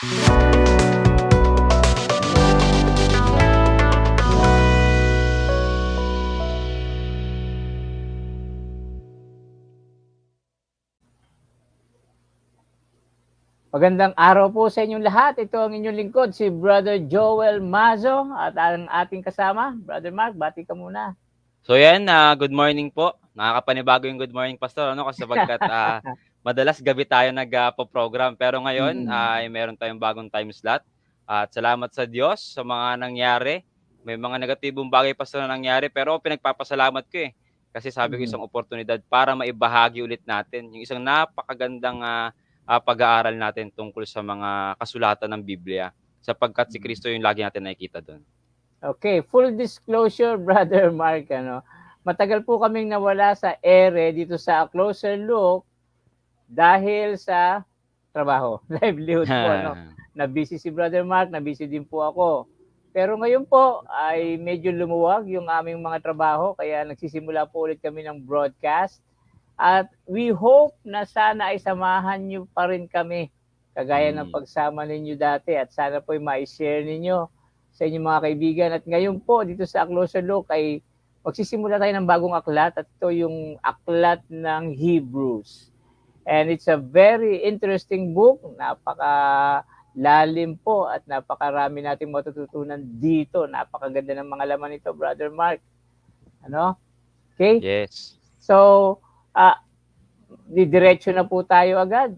Magandang araw po sa inyong lahat. Ito ang inyong lingkod, si Brother Joel Mazo at ang ating kasama, Brother Mark, bati ka muna. So yan, good morning po. Nakakapanibago yung good morning, Pastor, ano? Kasi sapagkat madalas gabi tayo nagpo-program. Pero ngayon ay meron tayong bagong time slot. At salamat sa Diyos sa mga nangyari. May mga negatibong bagay, Pastor, na nangyari. Pero pinagpapasalamat ko eh. Kasi sabi ko isang oportunidad para maibahagi ulit natin yung isang napakagandang pag-aaral natin tungkol sa mga kasulatan ng Biblia. Sapagkat si Kristo yung lagi natin nakikita doon. Okay, full disclosure, Brother Mark, matagal po kaming nawala sa ere dito sa A Closer Look dahil sa trabaho, livelihood po. Na-busy si Brother Mark, na-busy din po ako. Pero ngayon po ay medyo lumuwag yung aming mga trabaho, kaya nagsisimula po ulit kami ng broadcast. At we hope na sana ay samahan nyo pa rin kami kagaya ng pagsama ninyo dati at sana po ay ma-share ninyo sa inyong mga kaibigan. At ngayon po dito sa A Closer Look ay magsisimula tayo ng bagong aklat at ito yung aklat ng Hebrews. And it's a very interesting book, napaka-lalim po at napakarami nating matututunan dito. Napakaganda ng mga laman nito, Brother Mark. Ano? Okay? Yes. So, didiretso na po tayo agad.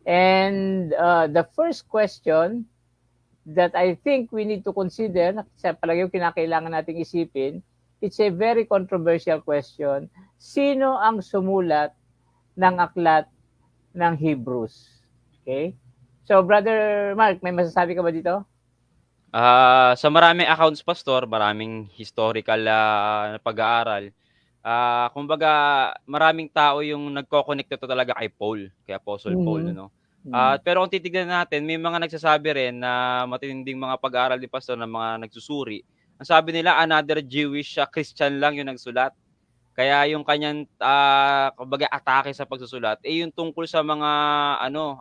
And the first question that I think we need to consider, sa palagi yung kinakailangan nating isipin, it's a very controversial question. Sino ang sumulat ng aklat ng Hebrews? Okay? So, Brother Mark, may masasabi ka ba dito? Sa maraming accounts, Pastor, maraming historical na pag-aaral. Kumbaga, maraming tao yung nagko-connect ito talaga kay Paul, kay Apostle Paul, no? Pero kung titignan natin, may mga nagsasabi rin na matinding mga pag-aaral ni Pastor ng mga nagsusuri. Ang sabi nila, another Jewish Christian lang yung nagsulat. Kaya yung kanyang kumbaga atake sa pagsusulat yung tungkol sa mga ano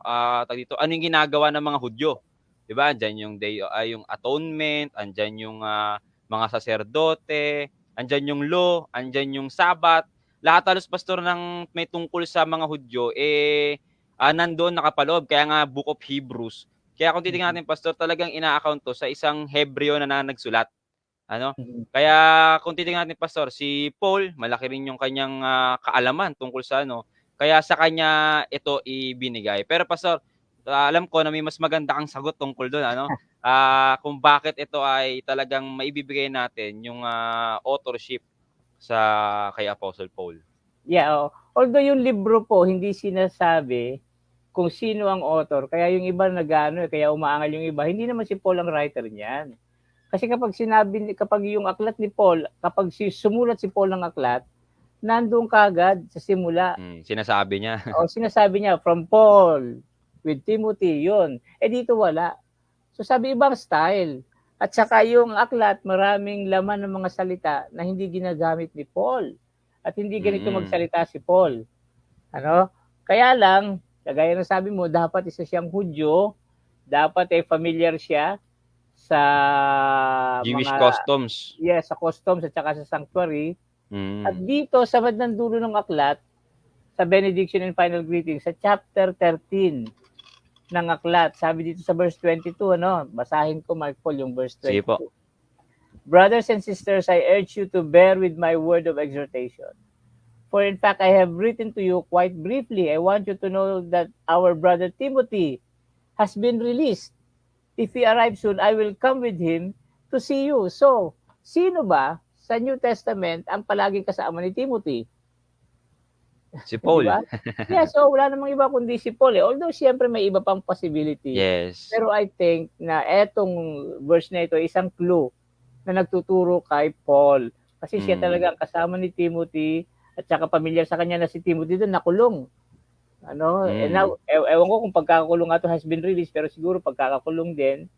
yung ginagawa ng mga Hudyo. 'Di ba? Andiyan yung day yung atonement, andiyan yung mga saserdote, andiyan yung law, andiyan yung Sabat. Lahat halos, Pastor, ng may tungkol sa mga Hudyo nandoon nakapaloob, kaya nga Book of Hebrews. Kaya kung titingnan natin, Pastor, talagang ina-account to sa isang Hebreo na nagsulat. Kaya kung titingnan natin, Pastor, si Paul, malaki rin yung kanyang kaalaman tungkol sa kaya sa kanya ito ibinigay. Pero, Pastor, alam ko na may mas maganda kang sagot tungkol doon, kung bakit ito ay talagang maibibigay natin yung authorship kay Apostle Paul. Yeah, although yung libro po hindi sinasabi kung sino ang author, kaya yung iba kaya umaangal yung iba, hindi naman si Paul ang writer niyan. Kasi kapag yung aklat ni Paul, kapag sumulat si Paul ng aklat, nandoon kagad sa simula. Sinasabi niya. Sinasabi niya, from Paul with Timothy, yun. Dito wala. So sabi, ibang style. At saka yung aklat, maraming laman ng mga salita na hindi ginagamit ni Paul. At hindi ganito magsalita si Paul. Kaya lang, kagaya ng sabi mo, dapat isa siyang Hudyo, dapat familiar siya sa Jewish customs. Yes, sa customs at saka sa sanctuary. At dito, sa bandang dulo ng aklat, sa benediction and final greeting, sa chapter 13 ng aklat, sabi dito sa verse 22, basahin ko, Mark Paul, yung verse 22. Sige po. Brothers and sisters, I urge you to bear with my word of exhortation. For in fact, I have written to you quite briefly. I want you to know that our brother Timothy has been released. If he arrives soon, I will come with him to see you. So, sino ba sa New Testament ang palaging kasama ni Timothy? Si Paul. Diba? Yeah, so wala namang iba kundi si Paul. Although, siyempre may iba pang possibility. Yes. Pero I think na etong verse na ito, isang clue na nagtuturo kay Paul. Kasi siya talaga ang kasama ni Timothy at saka pamilyar sa kanya na si Timothy doon nakulong. And now, ewan ko kung pagkakakulong ato has been released, pero siguro pagkakakulong din.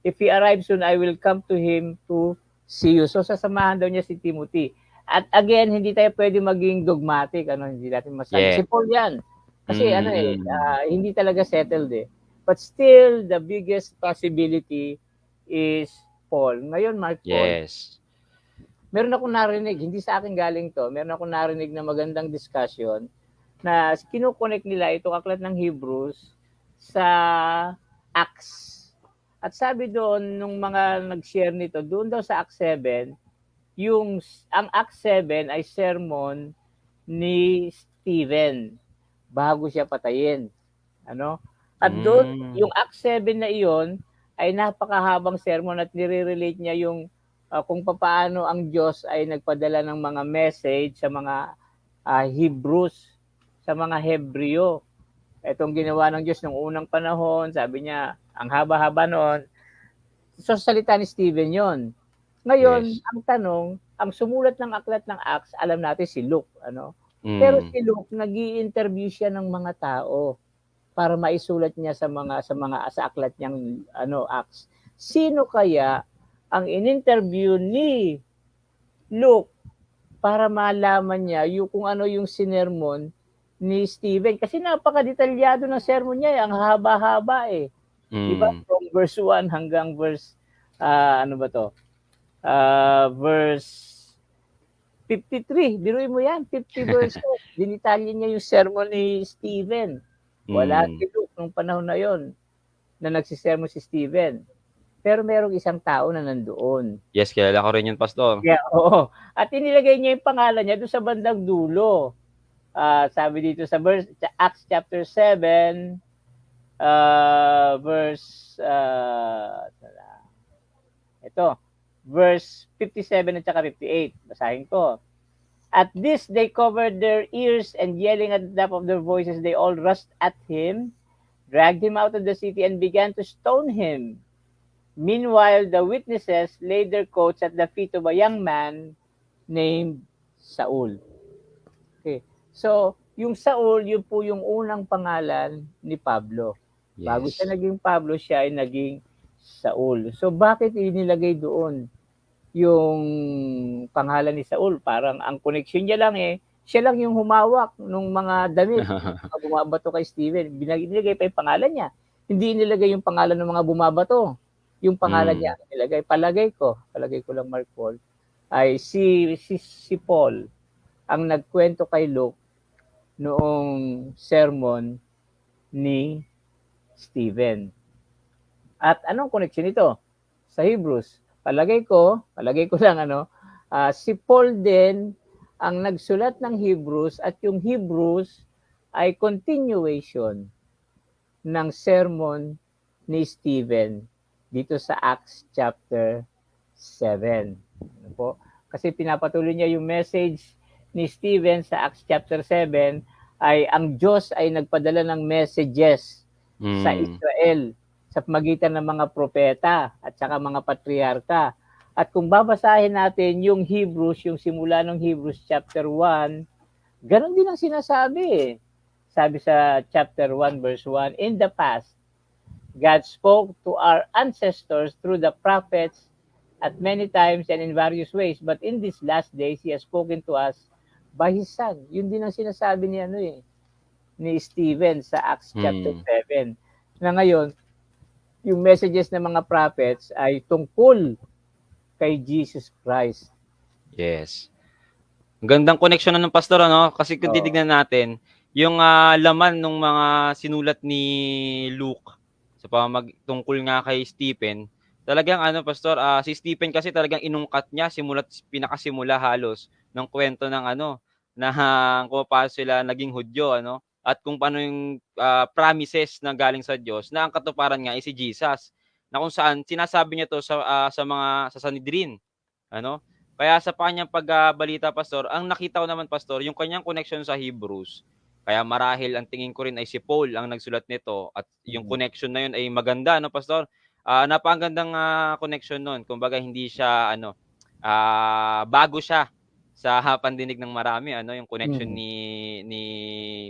If he arrives soon, I will come to him to see you. So, sasamahan daw niya si Timothy. At again, hindi tayo pwede maging dogmatic. Hindi natin masabi. Yeah. Si Paul yan. Kasi hindi talaga settled . But still, the biggest possibility is Paul. Ngayon, Mark Paul, Yes. meron akong narinig, hindi sa akin galing to, meron akong narinig na magandang discussion na kinukonek nila itong aklat ng Hebrews sa Acts. At sabi doon, nung mga nag-share nito, doon daw sa Acts 7, ang Acts 7 ay sermon ni Stephen bago siya patayin. Ano? At doon, yung Acts 7 na iyon ay napakahabang sermon at nire-relate niya yung kung paano ang Diyos ay nagpadala ng mga message sa mga Hebrews, sa mga Hebreo. Itong ginawa ng Diyos nung unang panahon, sabi niya, ang haba-haba noon. So, salita ni Stephen yon. Ngayon, Yes. ang tanong, ang sumulat ng aklat ng Acts, alam natin si Luke. Ano? Pero si Luke, nag-i-interview siya ng mga tao para maisulat niya sa aklat niyang Acts. Sino kaya ang in-interview ni Luke para malaman niya kung ano yung sinermon ni Stephen? Kasi napaka-detalyado ng sermon niya, ang haba-haba eh. Diba? From verse 1 hanggang verse verse 53. Biruin mo yan, 50 verses. Dinitalye niya yung sermon ni Stephen. Wala si Luke nung panahon na yon na nagsisermon si Stephen. Pero merong isang tao na nandoon. Yes, kilala ko rin yun, Pastor. Yeah, oo. At inilagay niya yung pangalan niya doon sa bandang dulo. Sabi dito sa Acts chapter 7, verse 57 at saka 58. Basahin ko. At this, they covered their ears and yelling at the top of their voices, they all rushed at him, dragged him out of the city, and began to stone him. Meanwhile, the witnesses laid their coats at the feet of a young man named Saul. Okay. So, yung Saul, yun po yung unang pangalan ni Pablo. Yes. Bago siya naging Pablo, siya ay naging Saul. So, bakit inilagay doon yung pangalan ni Saul? Parang ang connection niya lang siya lang yung humawak ng mga damit na bumabato kay Stephen. Binilagay pa yung pangalan niya. Hindi inilagay yung pangalan ng mga bumabato. Yung pangalan niya nilagay. Palagay ko lang, Mark Paul, ay si Paul ang nagkwento kay Luke noong sermon ni Stephen. At anong connection nito sa Hebrews? Palagay ko lang si Paul din ang nagsulat ng Hebrews at yung Hebrews ay continuation ng sermon ni Stephen dito sa Acts chapter 7. Ano po? Kasi pinapatuloy niya yung message ni Stephen sa Acts chapter 7 ay ang Diyos ay nagpadala ng messages sa Israel sa pamagitan ng mga propeta at saka mga patriarka. At kung babasahin natin yung Hebrews, yung simula ng Hebrews chapter 1, ganun din ang sinasabi. Sabi sa chapter 1 verse 1, in the past, God spoke to our ancestors through the prophets at many times and in various ways. But in these last days, He has spoken to us by His Son. Yun din ang sinasabi ni Stephen sa Acts chapter 7. Na ngayon, yung messages ng mga prophets ay tungkol kay Jesus Christ. Yes. Ang gandang connection ng Pastor, Kasi kung titignan natin, yung laman ng mga sinulat ni Luke sa tungkol nga kay Stephen, talagang Pastor, si Stephen kasi talagang inungkat niya pinakasimula halos ng kwento ng na kung paano sila naging Hudyo, at kung paano yung promises na galing sa Diyos na ang katuparan nga ay si Jesus, na kung saan sinasabi niya to sa Sanhedrin, Kaya sa kanyang pagbalita, Pastor, ang nakita ko naman, Pastor, yung kanyang connection sa Hebrews. Kaya marahil ang tingin ko rin ay si Paul ang nagsulat nito at yung connection na yun ay maganda, Pastor? Napakagandang connection nun. Kumbaga hindi siya bago siya sa pandinig ng marami, yung connection ni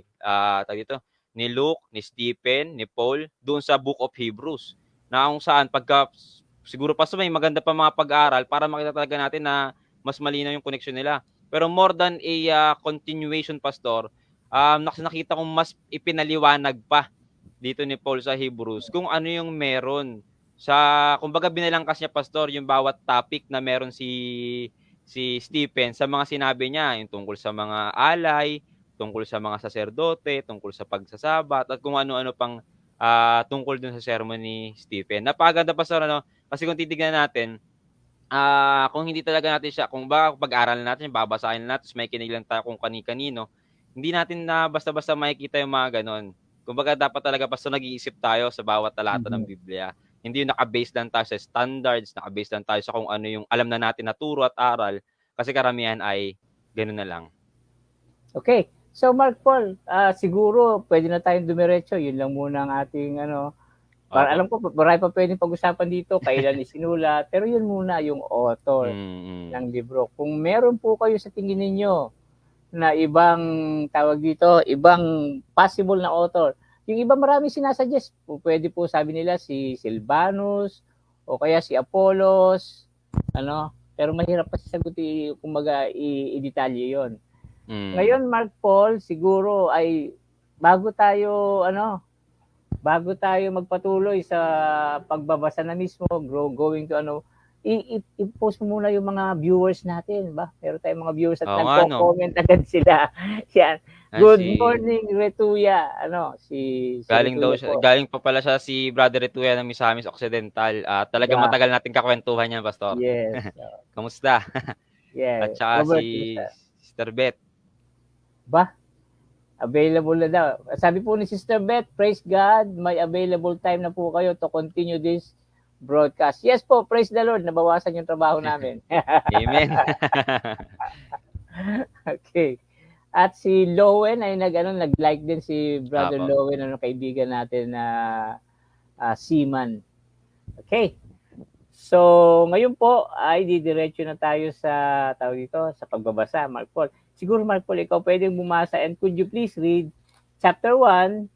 Luke, ni Stephen, ni Paul doon sa Book of Hebrews. Na kung saan siguro, Pastor, may maganda pa mga pag-aaral para makita talaga natin na mas malinaw yung connection nila. Pero more than a continuation, Pastor, nakita kong mas ipinaliwanag pa dito ni Paul sa Hebrews kung ano yung meron sa, kumbaga binalangkas niya pastor yung bawat topic na meron si Stephen sa mga sinabi niya, yung tungkol sa mga alay, tungkol sa mga saserdote, tungkol sa pagsasabat at kung ano-ano pang tungkol dun sa sermon ni Stephen. Napakaganda pastor ano, kasi kung titignan natin, kung hindi talaga natin siya, kung pag-aralan natin, babasahin natin, may kinig lang tayo kung kani-kanino, hindi natin na basta-basta makikita yung mga ganon. Kumbaga dapat talaga basta nag-iisip tayo sa bawat talata ng Mhm. Biblia. Hindi yung naka-base lang tayo sa standards, naka-base lang tayo sa kung ano yung alam na natin na turo at aral, kasi karamihan ay gano'n na lang. Okay. So Mark Paul, siguro pwede na tayong dumiretso. Yun lang muna ang ating para Opo. alam ko marami pa pwedeng pag-usapan dito, kailan isinulat, pero yun muna yung author Mm. ng libro. Kung meron po kayo sa tingin ninyo na ibang tawag dito, ibang possible na author. Yung iba marami sinasuggest. Pwede po sabi nila si Silvanus o kaya si Apollos, pero mahirap pa sagutin kumbaga i-detalye 'yon. Ngayon Mark Paul, siguro ay bago tayo magpatuloy sa pagbabasa na mismo, going to i-post mo muna yung mga viewers natin, ba? Meron tayong mga viewers at Oo nga 'no. nagko-comment agad sila. Yan. Good morning, Retuya. Si Retuya po. Galing pa pala siya si Brother Retuya ng Misamis Occidental. Talagang Yeah. matagal nating kakwentuhan yan, pastor. Yes. Kamusta? At Yes. saka si Robert, kumusta? Sister Beth. Ba? Available na daw. Sabi po ni Sister Beth, praise God, may available time na po kayo to continue this broadcast. Yes po, praise the Lord, nabawasan yung trabaho namin. Amen. Okay. At si Lowen ay nag-like din si Brother Apo. Lowen, kaibigan natin na seaman. Okay. So, ngayon po ay didiretso na tayo sa sa pagbabasa, Mark Paul. Siguro Mark Paul, ikaw pwedeng bumasa, and could you please read chapter 1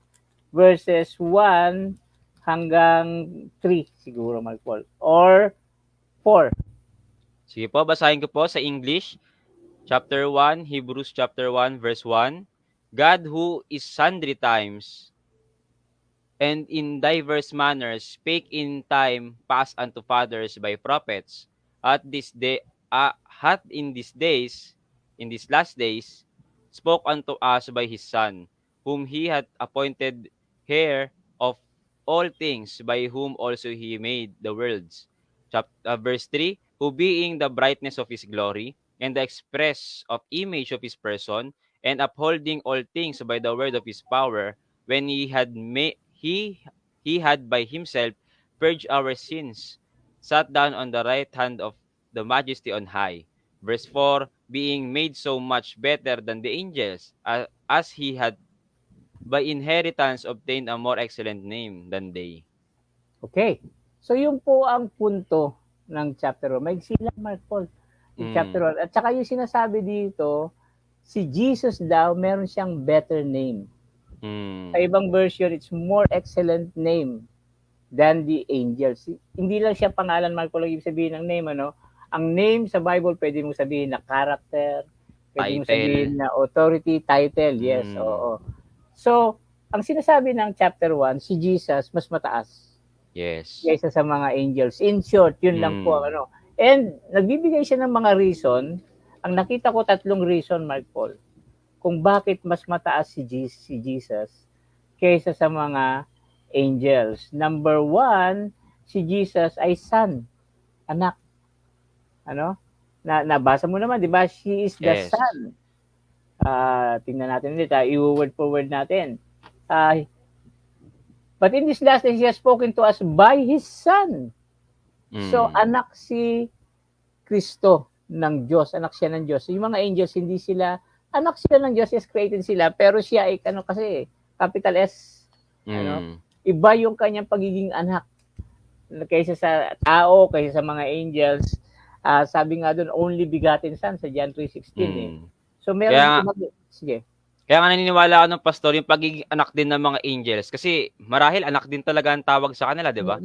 verses 1 hanggang 3 siguro, Mark Paul, or 4. Sige po, basahin ko po sa English. Chapter 1, Hebrews chapter 1 verse 1. God who is sundry times and in diverse manners spake in time past unto fathers by prophets, hath in these last days, spoke unto us by his Son, whom he hath appointed heir of all things, by whom also he made the worlds. Verse 3, who being the brightness of his glory, and the express of image of his person, and upholding all things by the word of his power, when he had by himself purged our sins, sat down on the right hand of the majesty on high. Verse 4, being made so much better than the angels, as he had by inheritance obtained a more excellent name than they. Okay. So, yun po ang punto ng chapter 1. Maigsi lang, Mark Paul. Yung chapter 1. At saka yung sinasabi dito, si Jesus daw, meron siyang better name. Sa ibang version, it's more excellent name than the angels. Hindi lang siya pangalan, Mark Paul, ibig sabihin ng name, Ang name sa Bible, pwede mong sabihin na character, pwede mong sabihin na authority, title, yes, oo. So, ang sinasabi ng chapter 1, si Jesus mas mataas. Yes. Kaysa sa mga angels. In short, yun lang po ang And nagbibigay siya ng mga reason. Ang nakita ko 3 reason, Mark Paul, kung bakit mas mataas si Jesus kaysa sa mga angels. Number 1, si Jesus ay son, anak. Nabasa mo naman, di ba? She is the son. Tingnan natin ulit, i-word for word natin. But in this last days, he has spoken to us by his Son. So, anak si Kristo ng Diyos. Anak siya ng Diyos. Yung mga angels, hindi sila, anak sila ng Diyos, yes, created sila. Pero siya ay, kasi, capital S. Iba yung kanyang pagiging anak. Kaysa sa tao, kaysa sa mga angels. Sabi nga doon, only begotten son sa John 3:16. So, meron sige. Kaya nga naniniwala ako ng pastor yung pagiging anak din ng mga angels. Kasi marahil anak din talaga ang tawag sa kanila, di ba?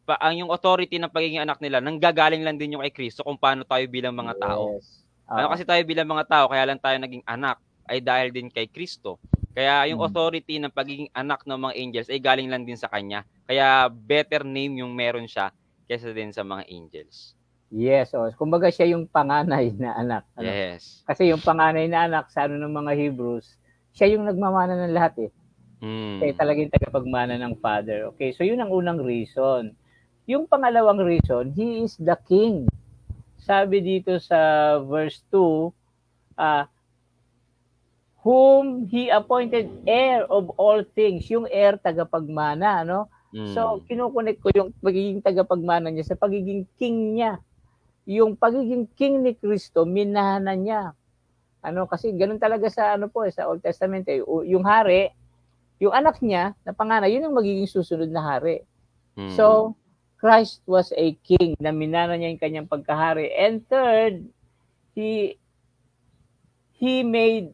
Ang yung authority ng pagiging anak nila, nanggagaling lang din yung kay Kristo kung paano tayo bilang mga tao. Ano kasi tayo bilang mga tao, kaya lang tayo naging anak, ay dahil din kay Kristo. Kaya yung Mm. authority ng pagiging anak ng mga angels ay galing lang din sa kanya. Kaya better name yung meron siya kaysa din sa mga angels. Yes, kumbaga siya yung panganay na anak, ano. Yes. Kasi yung panganay na anak sa ano ng mga Hebrews, siya yung nagmamana ng lahat, eh. Siya Mm. talagang tagapagmana ng Father. Okay, so yun ang unang reason. Yung pangalawang reason, He is the King. Sabi dito sa verse 2, whom He appointed heir of all things. Yung heir, tagapagmana, no? So, Mm. kinukunik ko yung pagiging tagapagmana niya sa pagiging king niya. Yung pagiging king ni Kristo, minana niya. Ano, kasi ganun talaga sa ano po, sa Old Testament, eh. Yung hari, yung anak niya na panganay, yun ang magiging susunod na hari. Mm. So, Christ was a king na minana niya yung kanyang pagkahari. And third, he made,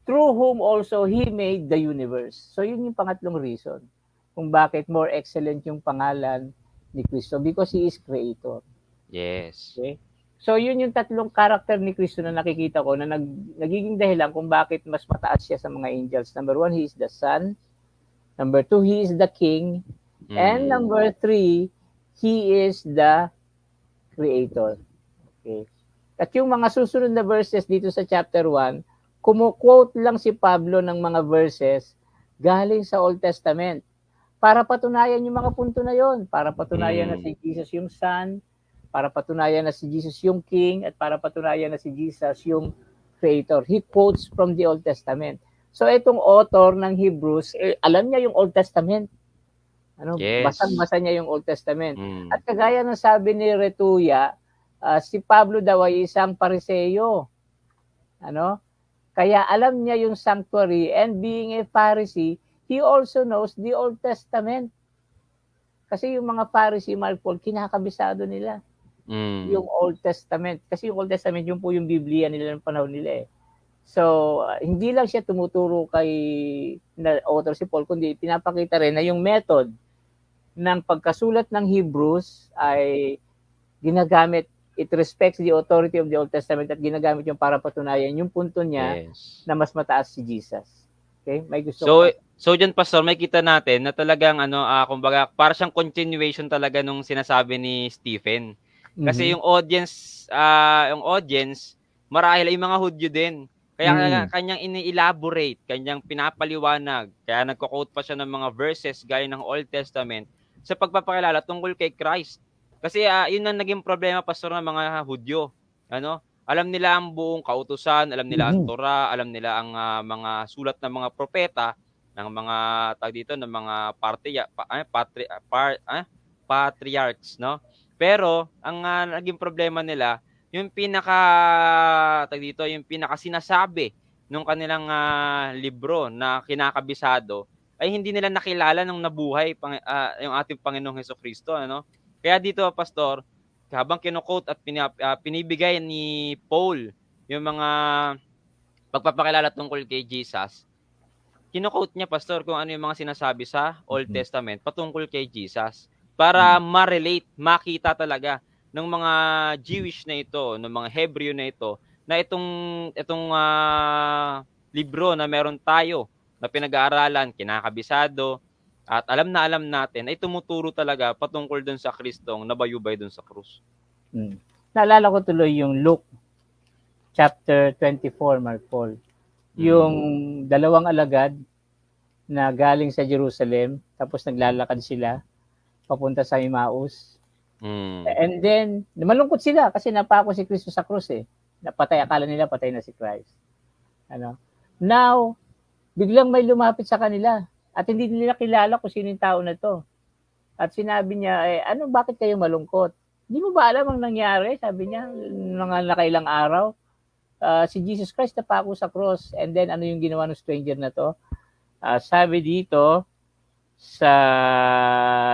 through whom also he made the universe. So, yun yung pangatlong reason kung bakit more excellent yung pangalan ni Kristo, because He is Creator. Yes. Okay? So, yun yung tatlong karakter ni Kristo na nakikita ko na nagiging dahilan kung bakit mas mataas siya sa mga angels. Number 1, He is the Son. Number 2, He is the King. And Mm. number 3, He is the Creator. Okay. At yung mga susunod na verses dito sa chapter 1, kumuquote lang si Pablo ng mga verses galing sa Old Testament para patunayan yung mga punto na yon, para patunayan na si Jesus yung Son, para patunayan na si Jesus yung King, at para patunayan na si Jesus yung Creator. He quotes from the Old Testament. So itong author ng Hebrews, alam niya yung Old Testament. Ano, Yes. basang-basa niya yung Old Testament. Mm. At kagaya ng sabi ni Retuya, si Pablo daw ay isang Pariseo. Ano? Kaya alam niya yung sanctuary, and being a Pharisee, he also knows the Old Testament. Kasi yung mga Pharisee, Mark Paul, kinakabisado nila yung Old Testament. Kasi yung Old Testament, yun po yung Biblia nila ng panahon nila, eh. So, hindi lang siya tumuturo kay na author si Paul, kundi pinapakita rin na yung method ng pagkasulat ng Hebrews ay ginagamit, it respects the authority of the Old Testament at ginagamit yung para patunayan yung punto niya Yes. na mas mataas si Jesus. Okay? May gusto So diyan pastor, makikita natin na talagang ano, kumbaga para siyang continuation talaga nung sinasabi ni Stephen. Kasi yung audience marahil ay mga Hudyo din. Kaya kanyang ini-elaborate, kanyang pinapaliwanag. Kaya nagko-quote pa siya ng mga verses gaya ng Old Testament sa pagpapakilala tungkol kay Christ. Kasi yun ang naging problema pastor ng mga Hudyo. Ano? Alam nila ang buong kautusan, alam nila ang Torah, alam nila ang mga sulat ng mga propeta, ng mga ng mga patriarchs, no? Pero ang naging problema nila, yung yung pinaka sinasabi nung kanilang libro na kinakabisado ay hindi nila nakilala nung nabuhay yung ating Panginoong Hesukristo, ano? Kaya dito pastor, habang kino-quote at pinibigay ni Paul yung mga pagpapakilala tungkol kay Jesus, kino-quote niya pastor kung ano yung mga sinasabi sa Old Testament patungkol kay Jesus para ma-relate, makita talaga ng mga Jewish na ito, ng mga Hebrew na ito, na itong libro na meron tayo na pinag-aaralan, kinakabisado, at alam na alam natin ay tumuturo talaga patungkol dun sa Kristong nabayubay dun sa krus. Naalala ko tuloy yung Luke chapter 24, Mark Paul. Yung dalawang alagad na galing sa Jerusalem, tapos naglalakad sila papunta sa Emmaus. And then, malungkot sila kasi napako si Kristo sa krus, eh. Napatay, akala nila patay na si Christ. Ano? Now, biglang may lumapit sa kanila at hindi nila kilala kung sino yung tao na to. At sinabi niya, bakit kayo malungkot? Hindi mo ba alam ang nangyari? Sabi niya, mga nakailang araw, si Jesus Christ napako sa cross. And then, ano yung ginawa ng stranger na to? Sabi dito, sa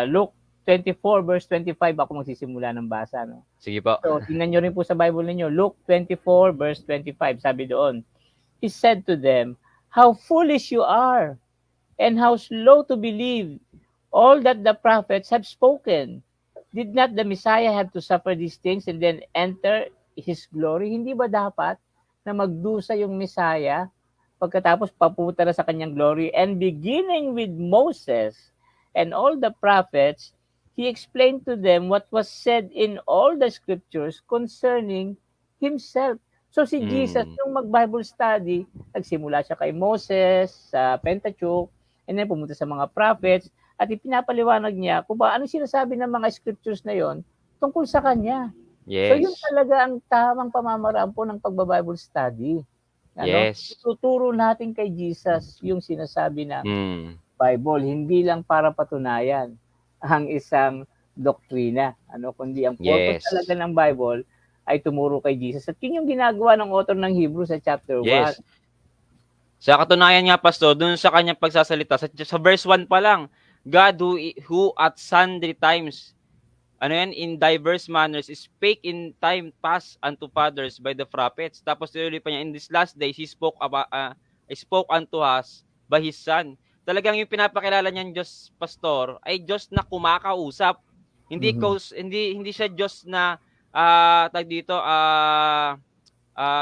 Luke 24 verse 25, ako magsisimula ng basa. No? Sige po. So, tingnan nyo rin po sa Bible ninyo. Luke 24 verse 25, sabi doon, He said to them, how foolish you are, and how slow to believe all that the prophets have spoken. Did not the Messiah have to suffer these things and then enter His glory? Hindi ba dapat na magdusa yung Messiah pagkatapos papunta na sa kanyang glory. And beginning with Moses and all the prophets, he explained to them what was said in all the scriptures concerning himself. So si Jesus, nung mag-Bible study, nagsimula siya kay Moses sa Pentateuch, and then pumunta sa mga prophets, at ipinapaliwanag niya kung ba ano sinasabi ng mga scriptures na yon tungkol sa kanya. Yes. So yun talaga ang tamang pamamaraan po ng pagba-Bible study. Ano? Yes. Ituturo natin kay Jesus yung sinasabi ng Bible, hindi lang para patunayan ang isang doktrina, kundi ang purpose talaga ng Bible ay tumuro kay Jesus. At yun yung ginagawa ng author ng Hebrews sa chapter 1. Yes. Sa katunayan nga, Pastor, dun sa kanyang pagsasalita, sa verse 1 pa lang, God who at sundry times, in diverse manners, spake in time past unto fathers by the prophets. Tapos tuloy pa niya, in this last days, he spoke unto us by his Son. Talagang yung pinapakilala niyang Diyos, Pastor, ay Diyos na kumakausap. Hindi hindi siya Diyos na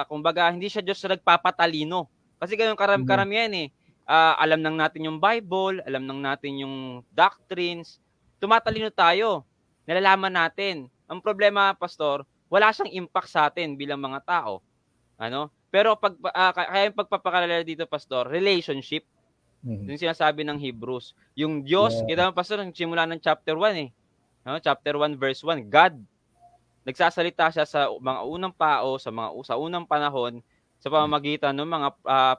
kumbaga hindi siya Diyos na nagpapatalino. Kasi ganun karamihan alam nang natin yung Bible, alam nang natin yung doctrines, tumatalino tayo. Nalalaman natin. Ang problema, Pastor, wala siyang impact sa atin bilang mga tao. Pero kaya yung pagpapakalala dito, Pastor, relationship. Yung sinasabi ng Hebrews. Yung Diyos, kita mo, Pastor, simula ng chapter 1 chapter 1 verse 1, God nagsasalita siya sa mga unang pao, sa unang panahon, sa pamamagitan ng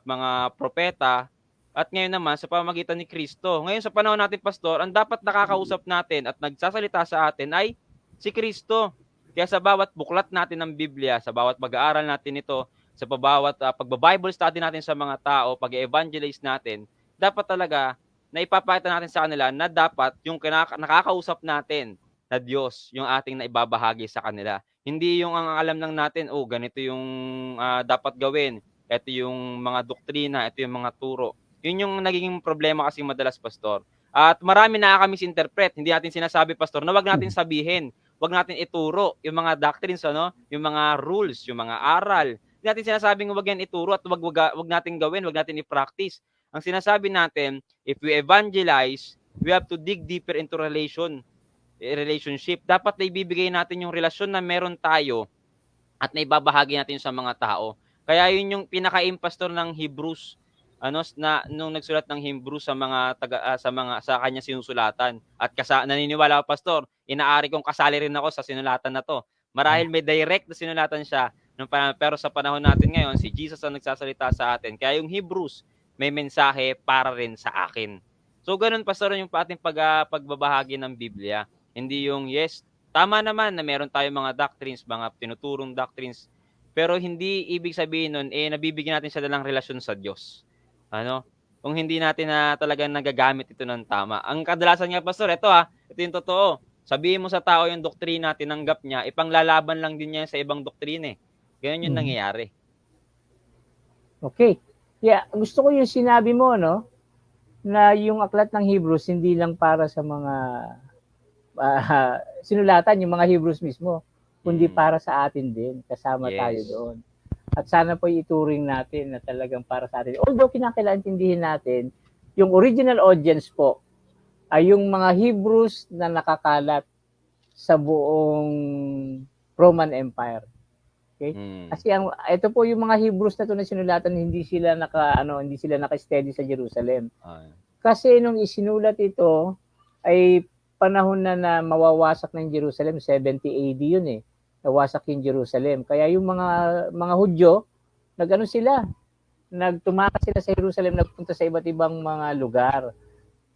mga propeta, at ngayon naman sa pamamagitan ni Kristo. Ngayon sa panahon natin, Pastor, ang dapat nakakausap natin at nagsasalita sa atin ay si Kristo. Kaya sa bawat buklat natin ng Biblia, sa bawat pag-aaral natin ito, sa bawat pagba-Bible study natin sa mga tao, pag-evangelize natin, dapat talaga na ipapakita natin sa kanila na dapat yung nakakausap natin na Diyos yung ating naibabahagi sa kanila. Hindi yung ang alam lang natin, ganito yung dapat gawin. Ito yung mga doktrina, ito yung mga turo. Yun yung nagiging problema kasi madalas, Pastor. At marami nakaka-misinterpret. Hindi natin sinasabi, Pastor, na wag natin sabihin, wag natin ituro yung mga doctrines, yung mga rules, yung mga aral. Hindi natin sinasabing wag yan ituro at wag natin gawin, wag natin i-practice. Ang sinasabi natin, if we evangelize, we have to dig deeper into relationship. Dapat na ibibigay natin yung relasyon na meron tayo at na ibabahagi natin sa mga tao. Kaya yun yung pinaka-aim, Pastor, ng Hebrews, nung nagsulat ng Hebrews sa kanya sinusulatan. At naniniwala ako, Pastor, inaari kong kasali rin ako sa sinulatan na to. Marahil may direct na sinulatan siya, pero sa panahon natin ngayon, si Jesus ang nagsasalita sa atin. Kaya yung Hebrews, may mensahe para rin sa akin. So, ganun, Pastor, yung ating pagbabahagi ng Biblia. Hindi yung, yes, tama naman na meron tayong mga doctrines, mga tinuturong doctrines, pero hindi ibig sabihin nun, nabibigyan natin siya ng relasyon sa Diyos. Kung hindi natin na talagang nagagamit ito ng tama. Ang kadalasan nga, Pastor, ito yung totoo. Sabihin mo sa tao yung doktrina, tinanggap niya, ipanglalaban lang din niya sa ibang doktrina. Ganyan yung nangyayari. Okay. Yeah, gusto ko yung sinabi mo, na yung aklat ng Hebrews hindi lang para sa mga sinulatan, yung mga Hebrews mismo, kundi para sa atin din. Kasama tayo doon. At sana po ituring natin na talagang para sa atin. Although kinakailangan natin, yung original audience po ay yung mga Hebrews na nakakalat sa buong Roman Empire. Okay? Kasi ito po yung mga Hebrews na to na sinulatan, hindi sila naka-steady sa Jerusalem. Kasi nung isinulat ito ay panahon na mawawasak ng Jerusalem, 70 AD yun nawasak yung Jerusalem. Kaya yung mga Hudyo, nagtumakas sila sa Jerusalem, nagpunta sa iba't ibang mga lugar.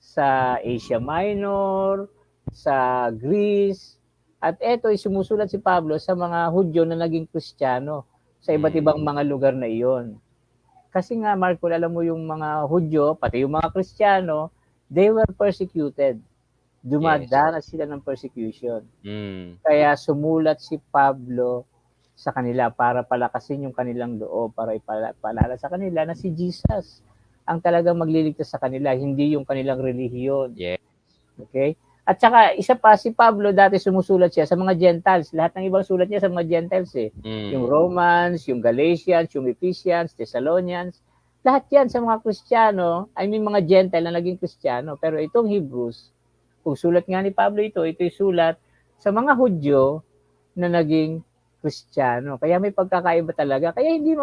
Sa Asia Minor, sa Greece, at eto ay sumusulat si Pablo sa mga Hudyo na naging Kristiyano sa iba't ibang mga lugar na iyon. Kasi nga, Marco, alam mo yung mga Hudyo, pati yung mga Kristiyano, they were persecuted. Dumadanas sila ng persecution. Kaya sumulat si Pablo sa kanila para palakasin yung kanilang loob, para ipaalala sa kanila na si Jesus ang talagang magliligtas sa kanila, hindi yung kanilang relihiyon. Okay? At saka, isa pa, si Pablo dati sumusulat siya sa mga Gentiles. Lahat ng ibang sulat niya sa mga Gentiles Yung Romans, yung Galatians, yung Ephesians, Thessalonians. Lahat yan sa mga Kristiyano, I mean mga Gentile na naging Kristiyano. Pero itong Hebrews, kung sulat nga ni Pablo ito'y sulat sa mga Hudyo na naging Kristiyano. Kaya may pagkakaiba talaga. Kaya hindi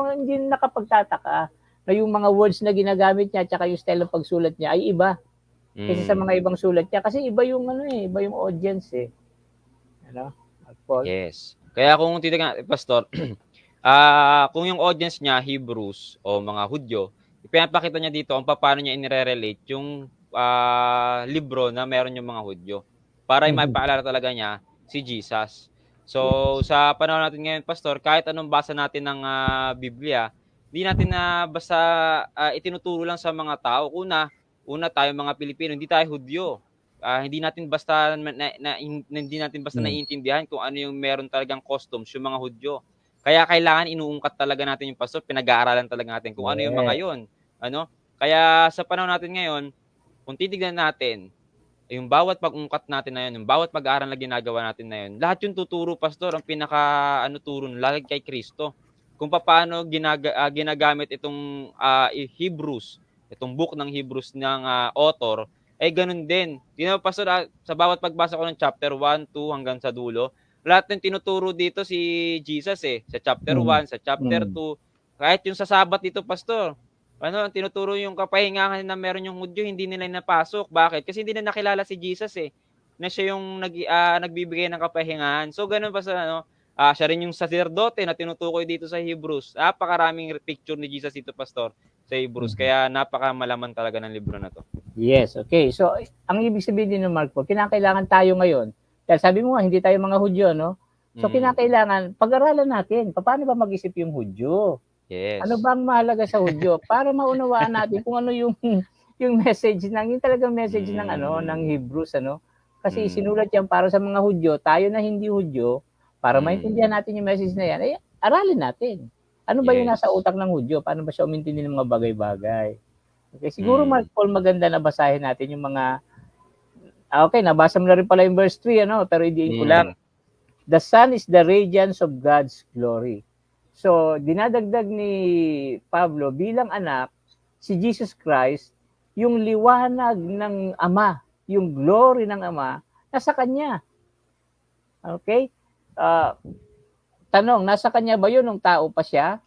nakapagtataka na yung mga words na ginagamit niya at yung style ng pagsulat niya ay iba kaysa sa mga ibang sulat niya. Kasi iba yung iba yung audience eh. Ano? Paul? Yes. Kaya kung titignan, Pastor, kung yung audience niya, Hebrews o mga Hudyo, ipinapakita niya dito kung paano niya inire-relate yung libro na meron yung mga Hudyo. Para maipaalala talaga niya si Jesus. So, sa panahon natin ngayon, Pastor, kahit anong basa natin ng Biblia, hindi natin na basta itinuturo lang sa mga tao. Una tayo mga Pilipino, hindi tayo Hudyo. Hindi natin basta hindi natin basta naiintindihan kung ano yung meron talagang customs yung mga Hudyo. Kaya kailangan inuungkat talaga natin yung Pastor, pinag-aaralan talaga natin kung ano yung mga yon. Ano? Kaya sa panahon natin ngayon, kung titignan natin, yung bawat pag-ungkat natin na yun, yung bawat pag-aaral na ginagawa natin na yun, lahat yung tuturo, Pastor, ang turo lagi kay Kristo. Kung paano ginagamit itong Hebrews, itong book ng Hebrews ng author, ganun din. Pastor, sa bawat pagbasa ko ng chapter 1, 2 hanggang sa dulo, lahat ng tinuturo dito si Jesus sa chapter 1, sa chapter 2, kahit yung sa Sabat dito, Pastor, tinuturo yung kapahingahan na meron yung Hudyo, hindi nila napasok. Bakit? Kasi hindi na nakilala si Jesus na siya yung nagbibigay ng kapahingahan. So, ganun pa sa siya rin yung sacerdote na tinutukoy dito sa Hebrews. Napakaraming picture ni Jesus dito, Pastor, sa Hebrews. Kaya napakamalaman talaga ng libro na to. Yes, okay. So, ang ibig sabihin din ng Mark Paul, kinakailangan tayo ngayon. Dahil sabi mo nga, hindi tayo mga Hudyo, no? So, kinakailangan, pag-aralan natin, paano ba mag-isip yung Hudyo? Yes. Ano ba ang mahalaga sa Hudyo? Para maunawaan natin kung ano yung message yung talagang message ng ng Hebrews, Kasi sinulat yan para sa mga Hudyo, tayo na hindi Hudyo, para maintindihan natin yung message na yan, ay aralin natin. Ano ba yung nasa utak ng Hudyo? Paano ba siya umintindi ng mga bagay-bagay? Okay, siguro Mark Paul, maganda na basahin natin yung mga okay, nabasa mo na rin pala yung verse 3, pero hindi ko lang. The sun is the radiance of God's glory. So, dinadagdag ni Pablo bilang anak, si Jesus Christ, yung liwanag ng Ama, yung glory ng Ama, nasa Kanya. Okay? Tanong, nasa Kanya ba yun nung tao pa siya?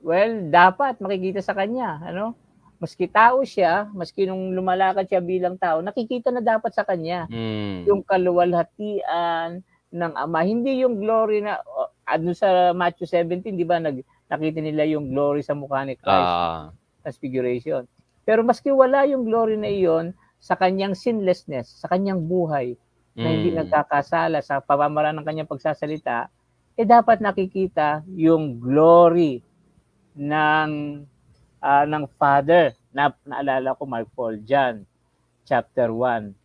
Well, dapat makikita sa Kanya. Maski tao siya, maski nung lumalakad siya bilang tao, nakikita na dapat sa Kanya. Yung kaluwalhatian ng Ama. Hindi yung glory na, sa Matthew 17, di ba, nakita nila yung glory sa mukha ni Christ. Transfiguration. Pero maski wala yung glory na iyon, sa kanyang sinlessness, sa kanyang buhay, na hindi nagkakasala sa pamamaraan ng kanyang pagsasalita, dapat nakikita yung glory ng Father. Naalala ko, Mark Paul, John, chapter 1.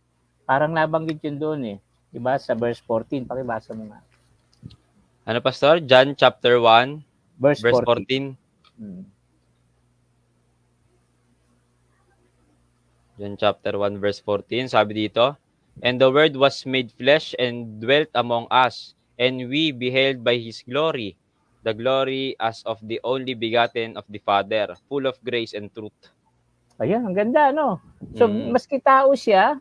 Parang nabanggit yun doon Diba? Sa verse 14. Pakibasa mo nga. Ano, Pastor? John chapter 1, verse 14. John chapter 1, verse 14. Sabi dito, "And the Word was made flesh and dwelt among us, and we beheld by His glory, the glory as of the only begotten of the Father, full of grace and truth." Ayan, ang ganda, So, maski tao siya,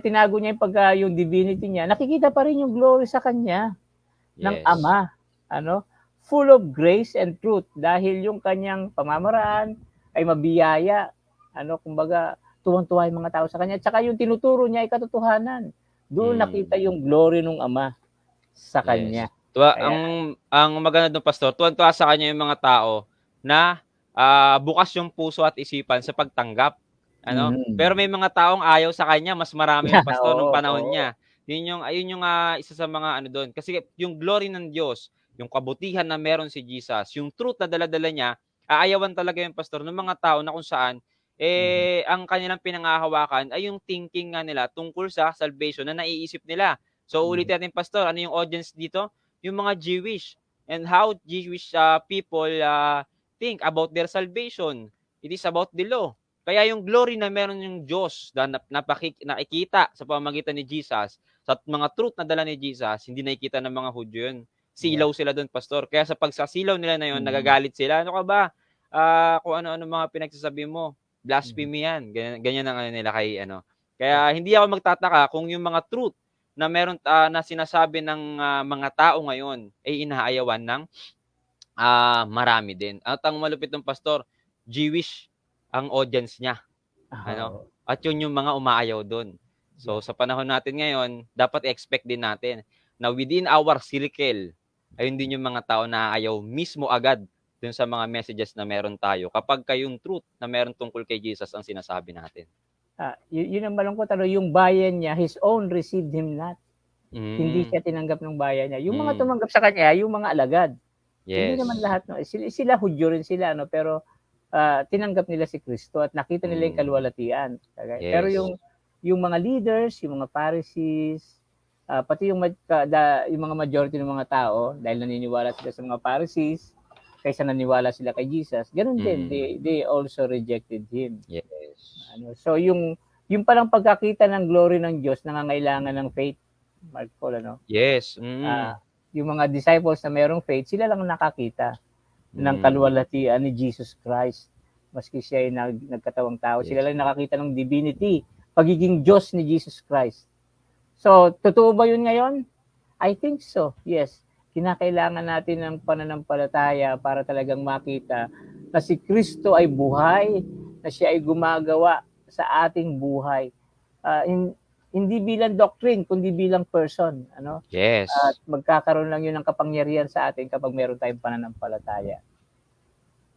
tinago niya yung divinity niya, nakikita pa rin yung glory sa kanya ng Ama. Full of grace and truth, dahil yung kanyang pamamaraan ay mabiyaya. Kumbaga, tuwang-tuwa yung mga tao sa kanya. At saka yung tinuturo niya ay katotohanan. Doon nakita yung glory ng Ama sa kanya. Ang maganda doon, Pastor, tuwang-tuwa sa kanya yung mga tao na bukas yung puso at isipan sa pagtanggap. Pero may mga taong ayaw sa kanya, mas marami yung Pastor nung panahon niya. Ayun yung isa sa mga doon. Kasi yung glory ng Diyos, yung kabutihan na meron si Jesus, yung truth na dala-dala niya, aayawan talaga yung Pastor ng mga tao na kung saan ang kanilang pinangahawakan ay yung thinking nga nila tungkol sa salvation na naiisip nila. So ulitin natin, Pastor, ano yung audience dito? Yung mga Jewish, and how Jewish people think about their salvation. It is about the law. Kaya yung glory na meron yung Diyos na nakikita sa pamamagitan ni Jesus, sa mga truth na dala ni Jesus, hindi nakikita ng mga Hudyo yun. silaw sila doon, pastor. Kaya sa pagsasilaw nila na yun, Mm. nagagalit sila. Ano ka ba? Kung ano-ano mga pinagsasabi mo, blasphemy yan. Ganyan ang ano nila kay ano. Kaya hindi ako magtataka kung yung mga truth na meron na sinasabi ng mga tao ngayon ay inaayawan ng marami din. At ang malupit ng pastor, Jewish ang audience niya. Ano? Oo. At yun yung mga umaayaw doon. So sa panahon natin ngayon, dapat expect din natin na within our circle, ayun din yung mga tao na ayaw mismo agad dun sa mga messages na meron tayo kapag kayong truth na meron tungkol kay Jesus ang sinasabi natin. Yun ang malungkot, yung bayan niya, his own received him not. Hindi siya tinanggap ng bayan niya. Yung mga tumanggap sa kanya, yung mga alagad. Hindi naman lahat, no? Sila Hudyo rin sila, no? Pero tinanggap nila si Kristo at nakita nila yung kaluwalhatian. Okay? Yes. Pero yung mga leaders, yung mga Pharisees, pati yung mga majority ng mga tao, dahil naniniwala sila sa mga Pharisees, kaysa naniwala sila kay Jesus, ganun din, they also rejected him. Yes. So yung palang pagkakita ng glory ng Diyos, nangangailangan ng faith, Mark Paul, Yes. Yung mga disciples na mayroong faith, sila lang nakakita ng kaluwalhatian ni Jesus Christ. Maski siya ay nagkatawang tao, sila lang nakakita ng divinity, pagiging Diyos ni Jesus Christ. So, totoo ba yun ngayon? I think so, yes. Kinakailangan natin ng pananampalataya para talagang makita na si Kristo ay buhay, na siya ay gumagawa sa ating buhay. Hindi bilang doctrine, kundi bilang person. Yes. At magkakaroon lang yun ng kapangyarihan sa atin kapag meron tayong pananampalataya.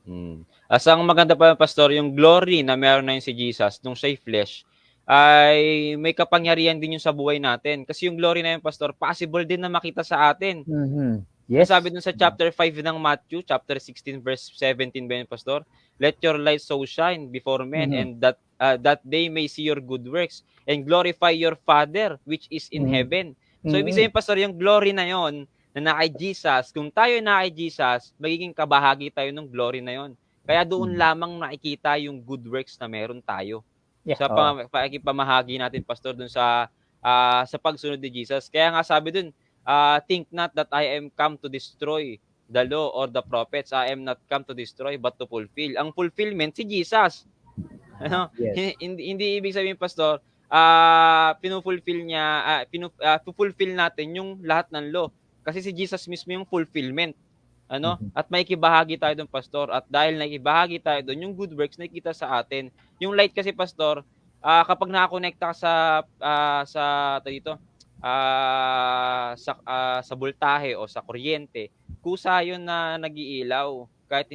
Ang maganda pa, pastor, yung glory na meron na yun si Jesus nung siya'y flesh, ay may kapangyarihan din yung sa buhay natin. Kasi yung glory na yun, pastor, possible din na makita sa atin. Yes. Sabi dun sa chapter 5 ng Matthew, chapter 16, verse 17 ba yun, pastor? Let your light so shine before men, and that they may see your good works and glorify your Father which is in heaven. So, ibig sabihin, pastor, yung glory na yon na kay Jesus, kung tayo na kay Jesus, magiging kabahagi tayo ng glory na yon. Kaya doon lamang nakikita yung good works na meron tayo. Sa pakikipamahagi natin, pastor, dun sa pagsunod ni Jesus. Kaya nga sabi dun, think not that I am come to destroy the law or the prophets. I am not come to destroy but to fulfill. Ang fulfillment si Jesus. Yes. Hindi ibig sabihin, pastor, pinufulfill niya, fulfill natin yung lahat ng law. Kasi si Jesus mismo yung fulfillment. At may ikibahagi tayo doon, pastor. At dahil naikibahagi tayo doon, yung good works nakikita sa atin. Yung light kasi, pastor, kapag nakakonekta ka sa voltahe o sa kuryente, kusa yun na nag-iilaw. Kahit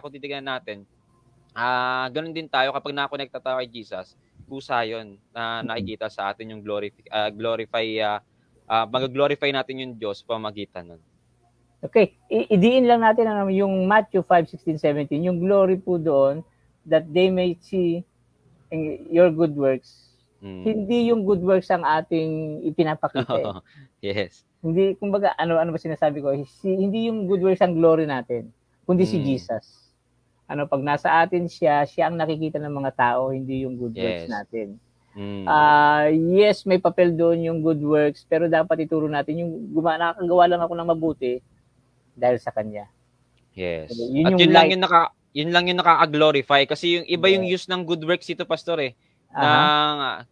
kung titignan natin, ganun din tayo kapag nakakonekta tayo kay Jesus, kusa yun na nakikita sa atin yung mag-glorify natin yung Diyos pamagitan nun. Okay, idiin lang natin yung Matthew 5:16, 17, yung glory po doon, that they may see your good works. Hindi yung good works ang ating ipinapakita. Yes. Hindi, kumbaga, ano ba sinasabi ko? Hindi yung good works ang glory natin, kundi si Jesus. Pag nasa atin siya ang nakikita ng mga tao, hindi yung good works natin. Yes, may papel doon yung good works, pero dapat ituro natin yung nakakagawa lang ako ng mabuti dahil sa kanya. Yes. At yun lang yung nakaka-glorify kasi yung iba yung use ng good works dito, pastor, na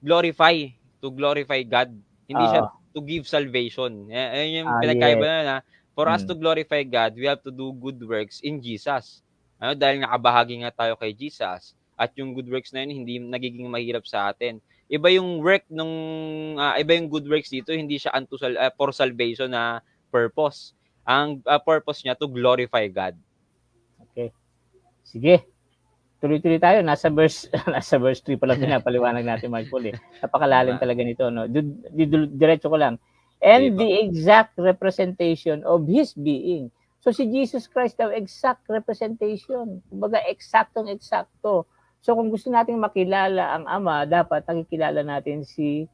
to glorify God. Hindi siya to give salvation. Ayun yung pinagkaiba na for us to glorify God, we have to do good works in Jesus. Dahil nakabahagi nga tayo kay Jesus at yung good works na yun hindi nagiging mahirap sa atin. Iba yung good works dito, hindi siya for salvation na purpose. Ang purpose niya to glorify God. Okay. Sige. Tuloy-tuloy tayo. Nasa verse 3 pa lang pinapaliwanag natin, Mark Paul. Napakalalim talaga nito. Diretso ko lang. And the exact representation of His being. So si Jesus Christ daw, exact representation. Kumbaga, eksaktong-eksakto. So kung gusto nating makilala ang Ama, dapat nakikilala natin si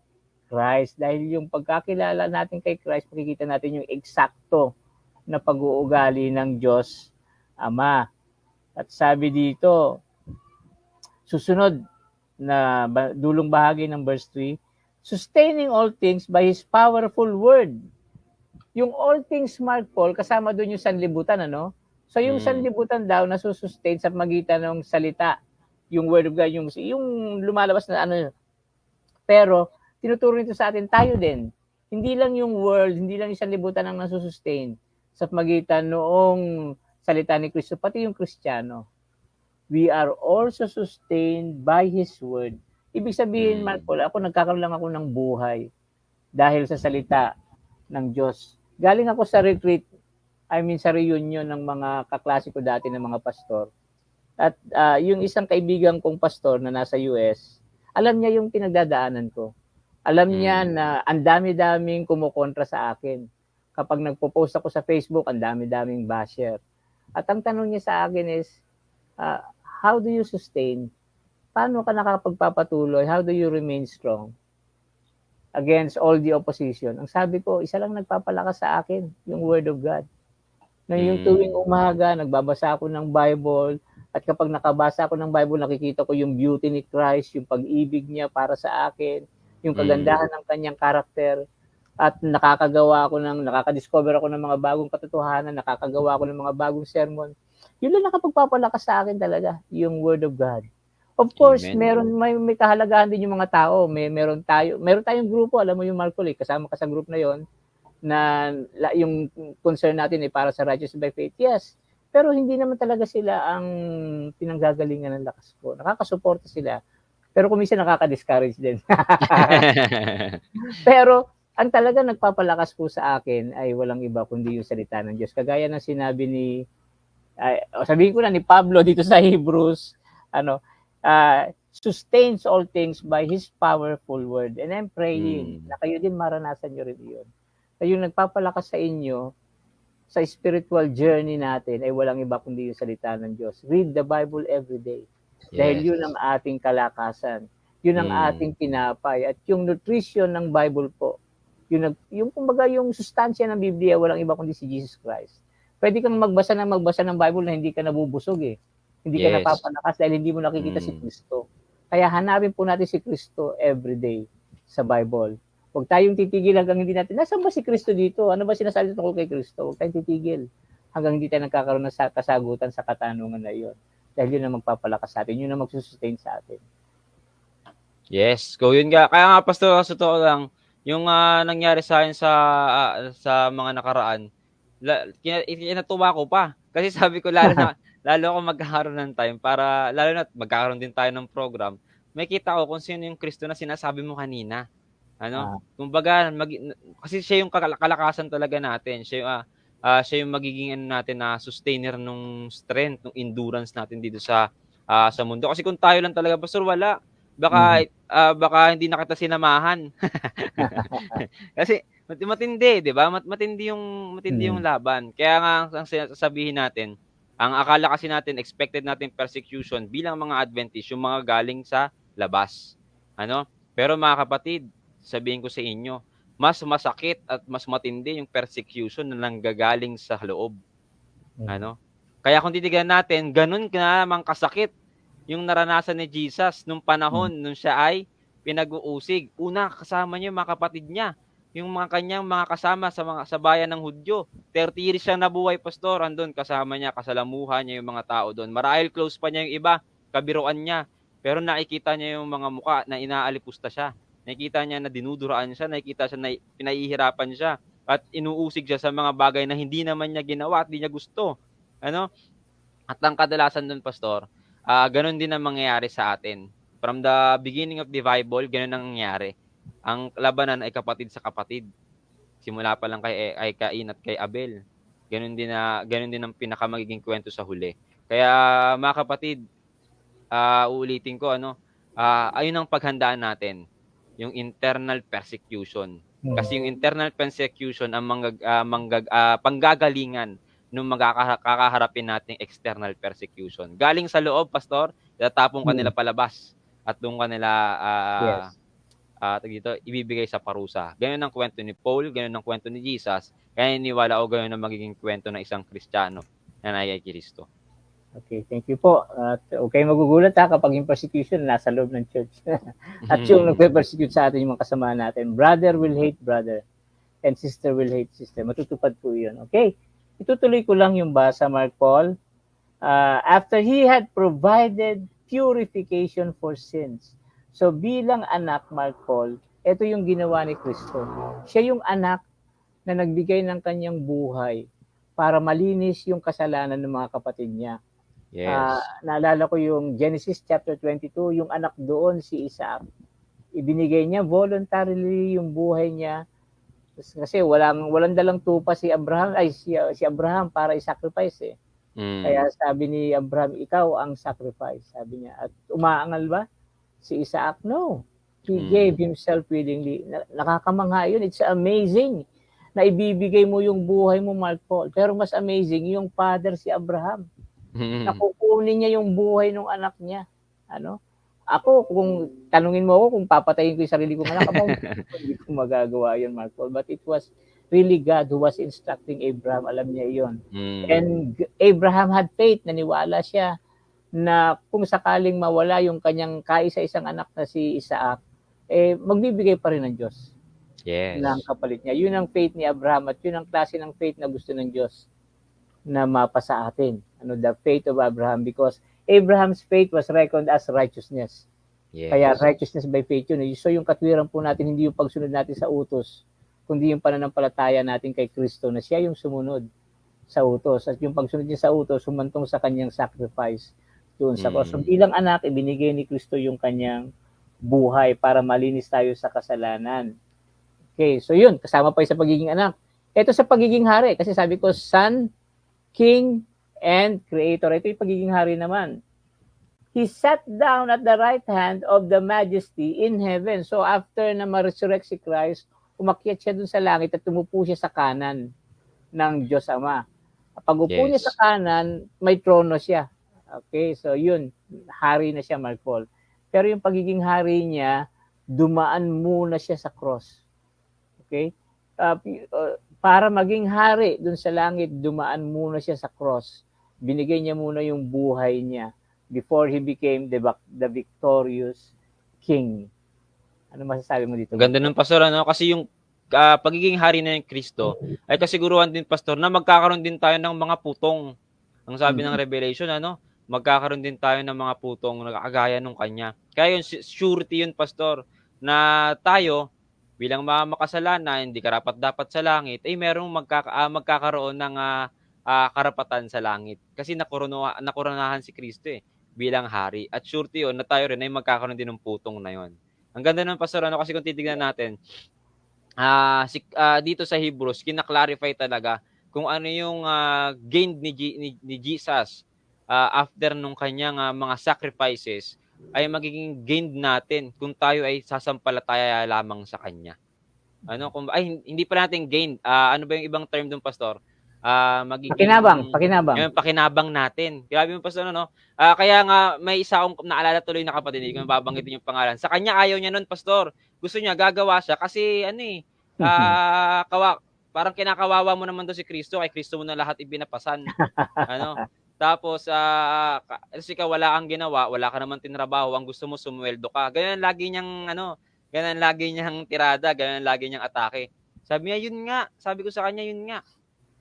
Christ. Dahil yung pagkakilala natin kay Christ, makikita natin yung eksakto na pag-uugali ng Diyos Ama. At sabi dito, susunod na dulong bahagi ng verse 3, sustaining all things by His powerful word. Yung all things Mark Paul, kasama doon yung sanlibutan, ano? So yung sanlibutan daw nasusustain sa magitan ng salita, yung word of God, yung lumalabas na ano. Pero tinuturo nito sa atin, tayo din. Hindi lang yung world, hindi lang yung sanlibutan ang nasusustain sa magitan noong salita ni Kristo, pati yung Kristiyano. We are also sustained by His word. Ibig sabihin, Mark Paul, ako nagkakaroon lang ako ng buhay dahil sa salita ng Diyos. Galing ako sa retreat, sa reunion ng mga kaklase ko dati ng mga pastor. At yung isang kaibigan kong pastor na nasa US, alam niya yung pinagdadaanan ko. Alam niya na ang dami-daming kumukontra sa akin. Kapag nagpo-post ako sa Facebook, ang dami-daming basher. At ang tanong niya sa akin is, how do you sustain? Paano ka nakapagpapatuloy? How do you remain strong against all the opposition? Ang sabi ko, isa lang nagpapalakas sa akin, yung Word of God. Na yung tuwing umaga, nagbabasa ako ng Bible, at kapag nakabasa ako ng Bible, nakikita ko yung beauty ni Christ, yung pag-ibig niya para sa akin, yung kagandahan ng kanyang karakter, at nakaka-discover ako ng mga bagong katotohanan, nakakagawa ako ng mga bagong sermon. Yun lang nakapagpapalakas sa akin talaga, yung Word of God. Of course, may kahalagahan din yung mga tao. Meron tayong grupo, alam mo yung Marco, kasama ka sa group na yon, na yung concern natin ay para sa righteous by faith. Yes, pero hindi naman talaga sila ang pinanggagalingan ng lakas ko. Nakakasuporta sila. Pero kung minsan nakaka-discourage din. Pero ang talaga nagpapalakas po sa akin ay walang iba kundi yung salita ng Diyos. Kagaya ng sinabi sabihin ko na ni Pablo dito sa Hebrews, sustains all things by His powerful word. And I'm praying na kayo din maranasan nyo rin yun. Kayo nagpapalakas sa inyo sa spiritual journey natin ay walang iba kundi yung salita ng Diyos. Read the Bible every day. Yes. Dahil yun ang ating kalakasan. Yun ang ating pinapay. At yung nutrition ng Bible po, yung kumbaga yung sustansya ng Biblia, walang iba kundi si Jesus Christ. Pwede kang magbasa ng Bible na hindi ka nabubusog eh. Hindi ka napapalakas dahil hindi mo nakikita si Kristo. Kaya hanapin po natin si Kristo every day sa Bible. Huwag tayong titigil hanggang hindi natin, nasaan ba si Kristo dito? Ano ba sinasabi tungkol kay Kristo? Huwag tayong titigil hanggang hindi tayo nagkakaroon ng kasagutan sa katanungan na iyon. Dahil yun ang magpapalakas sa atin, yun ang magsusustain sa atin. Yes, yun nga. Kaya nga, Pastor, sa totoo lang, yung nangyari sa akin sa mga nakaraan, kinatuwa ko pa. Kasi sabi ko, lalo ako magkakaroon ng time para, lalo na magkakaroon din tayo ng program, may kita ko kung sino yung Kristo na sinasabi mo kanina. Kumbaga, kasi siya yung kalakasan talaga natin. Siya yung magiging natin na sustainer ng strength, ng endurance natin dito sa mundo. Kasi kung tayo lang talaga, Pastor, wala. Baka hindi na kita sinamahan. Kasi matindi, 'di ba? Matindi yung laban. Kaya nga ang sasabihin natin, ang akala kasi natin expected natin persecution bilang mga Adventist, yung mga galing sa labas. Pero mga kapatid, sabihin ko sa inyo, mas masakit at mas matindi yung persecution na nanggagaling sa loob. Kaya kung titignan natin, ganun na namang kasakit yung naranasan ni Jesus nung panahon nung siya ay pinag-uusig. Una, kasama niya yung mga kapatid niya, yung mga kanyang mga kasama sa bayan ng Hudyo. 30 years siyang nabuhay, Pastor. Andun, kasama niya, kasalamuhan niya yung mga tao doon. Marahil close pa niya yung iba, kabiruan niya. Pero nakikita niya yung mga muka na inaalipusta siya. Nakikita niya na dinuduraan siya, nakikita siya na pinahihirapan siya. At inuusig siya sa mga bagay na hindi naman niya ginawa at hindi niya gusto. At ang kadalasan doon, Pastor, ganun din ang mangyayari sa atin. From the beginning of the Bible, ganun ang nangyayari. Ang labanan ay kapatid sa kapatid. Simula pa lang kay Cain at kay Abel. Ganun din ang pinakamagiging kwento sa huli. Kaya mga kapatid, uulitin ko, ayun ang paghandaan natin, yung internal persecution. Kasi yung internal persecution ang panggagalingan nung makakaharapin nating external persecution. Galing sa loob, Pastor, tatapong kanila palabas at doon kanila ibibigay sa parusa. Ganyan ang kwento ni Paul, ganyan ang kwento ni Jesus, kaya iniwala ko ganyan ang magiging kwento ng isang Kristiyano na nagay Kristo. Okay, thank you po. At okay magugulat kapag yung persecution nasa loob ng church. At yung nagpe-persecute sa atin yung mga kasama natin. Brother will hate brother. and sister will hate sister. Matutupad po yun. Okay? Itutuloy ko lang yung basa, Mark Paul. After he had provided purification for sins. So bilang anak, Mark Paul, ito yung ginawa ni Kristo. Siya yung anak na nagbigay ng kanyang buhay para malinis yung kasalanan ng mga kapatid niya. Yes. Naalala ko yung Genesis chapter 22, yung anak doon si Isaac. Ibinigay niya voluntarily yung buhay niya kasi walang dalang tupa si Abraham si Abraham para i-sacrifice eh. Kaya sabi ni Abraham, ikaw ang sacrifice, sabi niya. At umaangal ba si Isaac? No. He gave himself willingly. Nakakamangha yun. It's amazing na ibibigay mo yung buhay mo, Mark Paul. Pero mas amazing yung father si Abraham. Nakukunin niya yung buhay ng anak niya. Ano? Ako, kung tanungin mo ako kung papatayin ko yung sarili kong anak, hindi ko magagawa yun, Mark Paul. But it was really God who was instructing Abraham. Alam niya iyon. And Abraham had faith. Naniwala siya na kung sakaling mawala yung kanyang kaisa-isang anak na si Isaac, magbibigay pa rin ng Diyos. Yes. Ng kapalit niya. Yun ang faith ni Abraham at yun ang klase ng faith na gusto ng Diyos na mapasa atin. The faith of Abraham, because Abraham's faith was reckoned as righteousness. Yes. Kaya righteousness by faith yun. So yung katwiran po natin, hindi yung pagsunod natin sa utos, kundi yung pananampalataya natin kay Kristo na siya yung sumunod sa utos. At yung pagsunod niya sa utos, humantong sa kanyang sacrifice doon sa cross. So bilang anak, ibinigay ni Kristo yung kanyang buhay para malinis tayo sa kasalanan. Okay, so yun, kasama pa sa pagiging anak. Ito sa pagiging hari, kasi sabi ko, Son, King, and Creator. Ito yung pagiging hari naman. He sat down at the right hand of the majesty in heaven. So after na ma-resurrect si Christ, umakyat siya dun sa langit at tumupo siya sa kanan ng Diyos Ama. Pag upo niya sa kanan, may trono siya. Okay, so yun, hari na siya, Mark Paul. Pero yung pagiging hari niya, dumaan muna siya sa cross. Okay? Para maging hari dun sa langit, dumaan muna siya sa cross. Binigay niya muna yung buhay niya before he became the victorious king. Ano masasabi mo dito? Ganda ng pastor, ano? Kasi yung pagiging hari na ng Kristo ay kasiguruhan din, pastor, na magkakaroon din tayo ng mga putong. Ang sabi ng Revelation, ano? Magkakaroon din tayo ng mga putong na kagaya nung kanya. Kaya yung surety yun, pastor, na tayo bilang mga makasalanan, hindi karapat-dapat sa langit, ay merong magkakaroon ng karapatan sa langit. Kasi nakoronahan si Kristo bilang hari. At surety yun na tayo rin ay magkakaroon din ng putong na yun. Ang ganda ng pastor, ano, kasi kung titignan natin, dito sa Hebrews, kinaklarify talaga kung ano yung gain ni Jesus after nung kanyang mga sacrifices ay magiging gain natin kung tayo ay sasampalataya lamang sa kanya. Hindi pa natin gain. Ano ba yung ibang term doon, pastor? Magiging pakinabang natin. Grabe mo, pastor, no? Kaya nga may isa akong naalala tuloy na kapatid, hindi ko mababanggitin yung pangalan. Sa kanya ayaw niya noon, pastor. Gusto niya gagawa siya kasi parang kinakawawa mo naman doon si Kristo, kay Kristo mo na lahat ibinapasan. Tapos kasi wala kang ginawa, wala ka naman tinrabaho, ang gusto mo sumweldo ka. Ganyan lagi niyang tirada, ganyan lagi niyang atake. Sabi niya, yun nga. Sabi ko sa kanya, yun nga.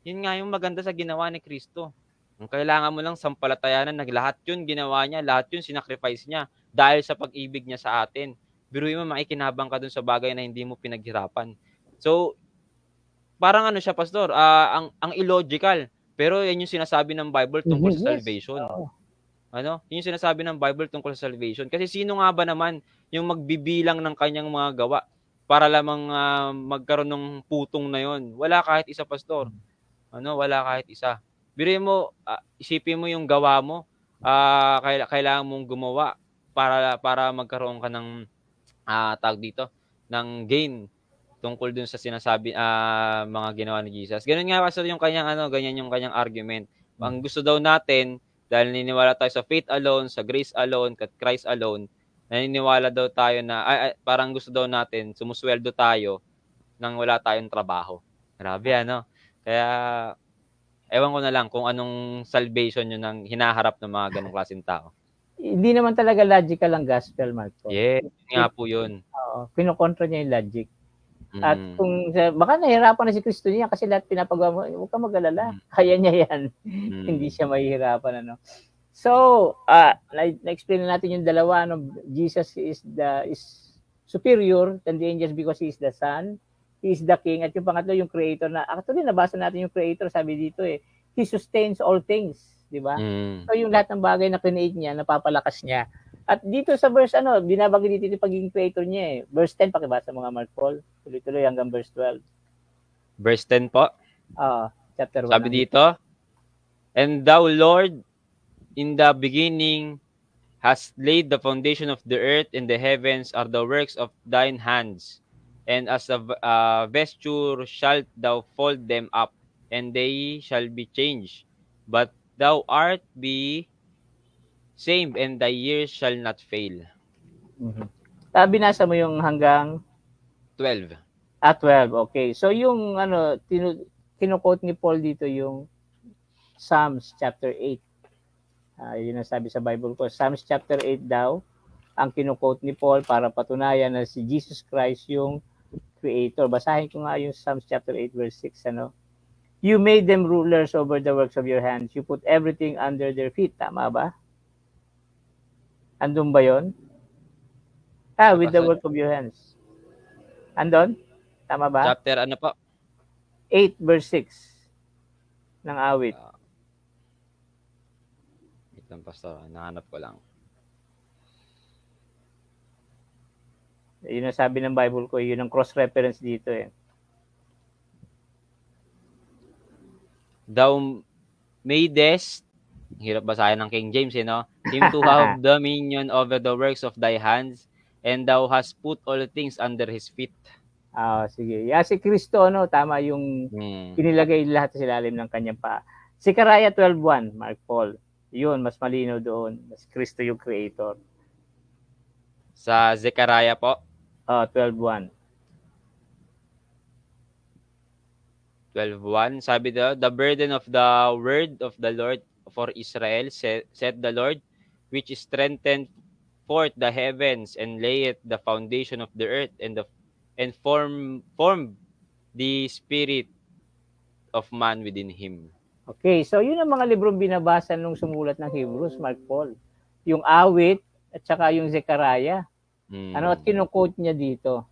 Yun nga yung maganda sa ginawa ni Kristo. Ang kailangan mo lang sampalatayanan na lahat yun ginawa niya, lahat yun sinacrifice niya dahil sa pag-ibig niya sa atin. Biruin mo, makikinabang ka dun sa bagay na hindi mo pinaghirapan. So, parang siya, pastor, ang illogical. Pero yan yung sinasabi ng Bible tungkol sa salvation. Yun yung sinasabi ng Bible tungkol sa salvation. Kasi sino nga ba naman yung magbibilang ng kanyang mga gawa para lamang magkaroon ng putong na yon? Wala kahit isa, pastor. Wala kahit isa. Biruin mo, isipin mo yung gawa mo, kailangan mong gumawa para magkaroon ka ng tawag dito, ng gain tungkol dun sa sinasabi mga ginawa ni Jesus. Ganun nga, pastor, yung kanyang ganyan yung kanyang argument. Ang gusto daw natin, dahil naniniwala tayo sa faith alone, sa grace alone, at Christ alone, naniniwala daw tayo na parang gusto daw natin sumusweldo tayo nang wala tayong trabaho. Grabe, Kaya ewan ko na lang kung anong salvation yun ang hinaharap ng mga ganong klaseng tao. Hindi naman talaga logical ang gospel, Mark. Yes, nga po yun. Kinokontra niya yung logic. At Mm. kung baka nahihirapan na si Kristo niya kasi lahat pinapagawa mo, huwag kang mag-alala. Mm. Kaya niya yan. Hindi Mm. siya mahihirapan, ano. So, na-explain na natin yung dalawa, no? Jesus is superior than the angels because he is the Son, he is the King, at yung pangatlo yung Creator na actually nabasa natin yung Creator, sabi dito he sustains all things, di ba? Mm. So yung lahat ng bagay na create niya, napapalakas niya. At dito sa verse, binabagay dito yung pagiging Creator niya Verse 10, pakibasa mga Mark Paul. Tuloy-tuloy hanggang verse 12. Verse 10 po. Chapter 1. Sabi dito, "And thou, Lord, in the beginning hast laid the foundation of the earth, and the heavens are the works of thine hands. And as a vesture shalt thou fold them up, and they shall be changed. But thou art be same, and thy years shall not fail." Binasa mo yung hanggang 12. 12. Okay. So yung kino-quote ni Paul dito yung Psalms chapter 8. Yun ang sabi sa Bible ko. Psalms chapter 8 daw ang kino-quote ni Paul para patunayan na si Jesus Christ yung Creator. Basahin ko nga yung Psalms chapter 8 verse 6. You made them rulers over the works of your hands. You put everything under their feet. Tama ba? Andun ba yun? With the work of your hands. Andun? Tama ba? Chapter ano po? 8 verse 6 ng awit. Wait lang, pastor. Nahanap ko lang. Yun ang sabi ng Bible ko. Yun ang cross-reference dito Thou madest, hirap basahin ng King James, no? Him to have dominion over the works of thy hands, and thou hast put all things under his feet. Sige. Si Kristo, tama yung pinilagay lahat sa ilalim ng kanyang paa. Zechariah 12:1, Mark Paul. Yun, mas malinaw doon. Mas Kristo yung Creator. Sa Zechariah po? 12:1. 12:1, sabi daw, "The burden of the word of the Lord for Israel, said the Lord, which strengthened forth the heavens, and layeth the foundation of the earth, and formed the spirit of man within him." Okay, so yun ang mga librong binabasa nung sumulat ng Hebrews, Mark Paul. Yung awit at saka yung Zechariah. At kino-quote niya dito.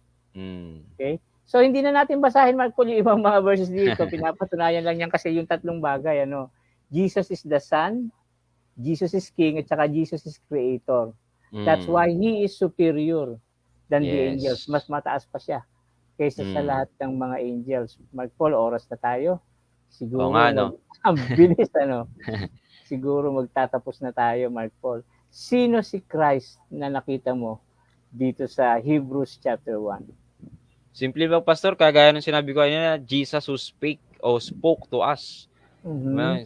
Okay? So hindi na natin basahin, Mark Paul, yung ibang mga verses dito. Pinapatunayan lang yan kasi yung tatlong bagay. Jesus is the Son, Jesus is King, at saka Jesus is Creator. That's why He is superior than the angels. Mas mataas pa siya kaysa sa lahat ng mga angels. Mark Paul, oras na tayo. Siguro, ang bilis, Siguro magtatapos na tayo, Mark Paul. Sino si Christ na nakita mo dito sa Hebrews chapter 1? Simple ba, pastor? Kagaya ng sinabi ko kanina, Jesus who spoke to us.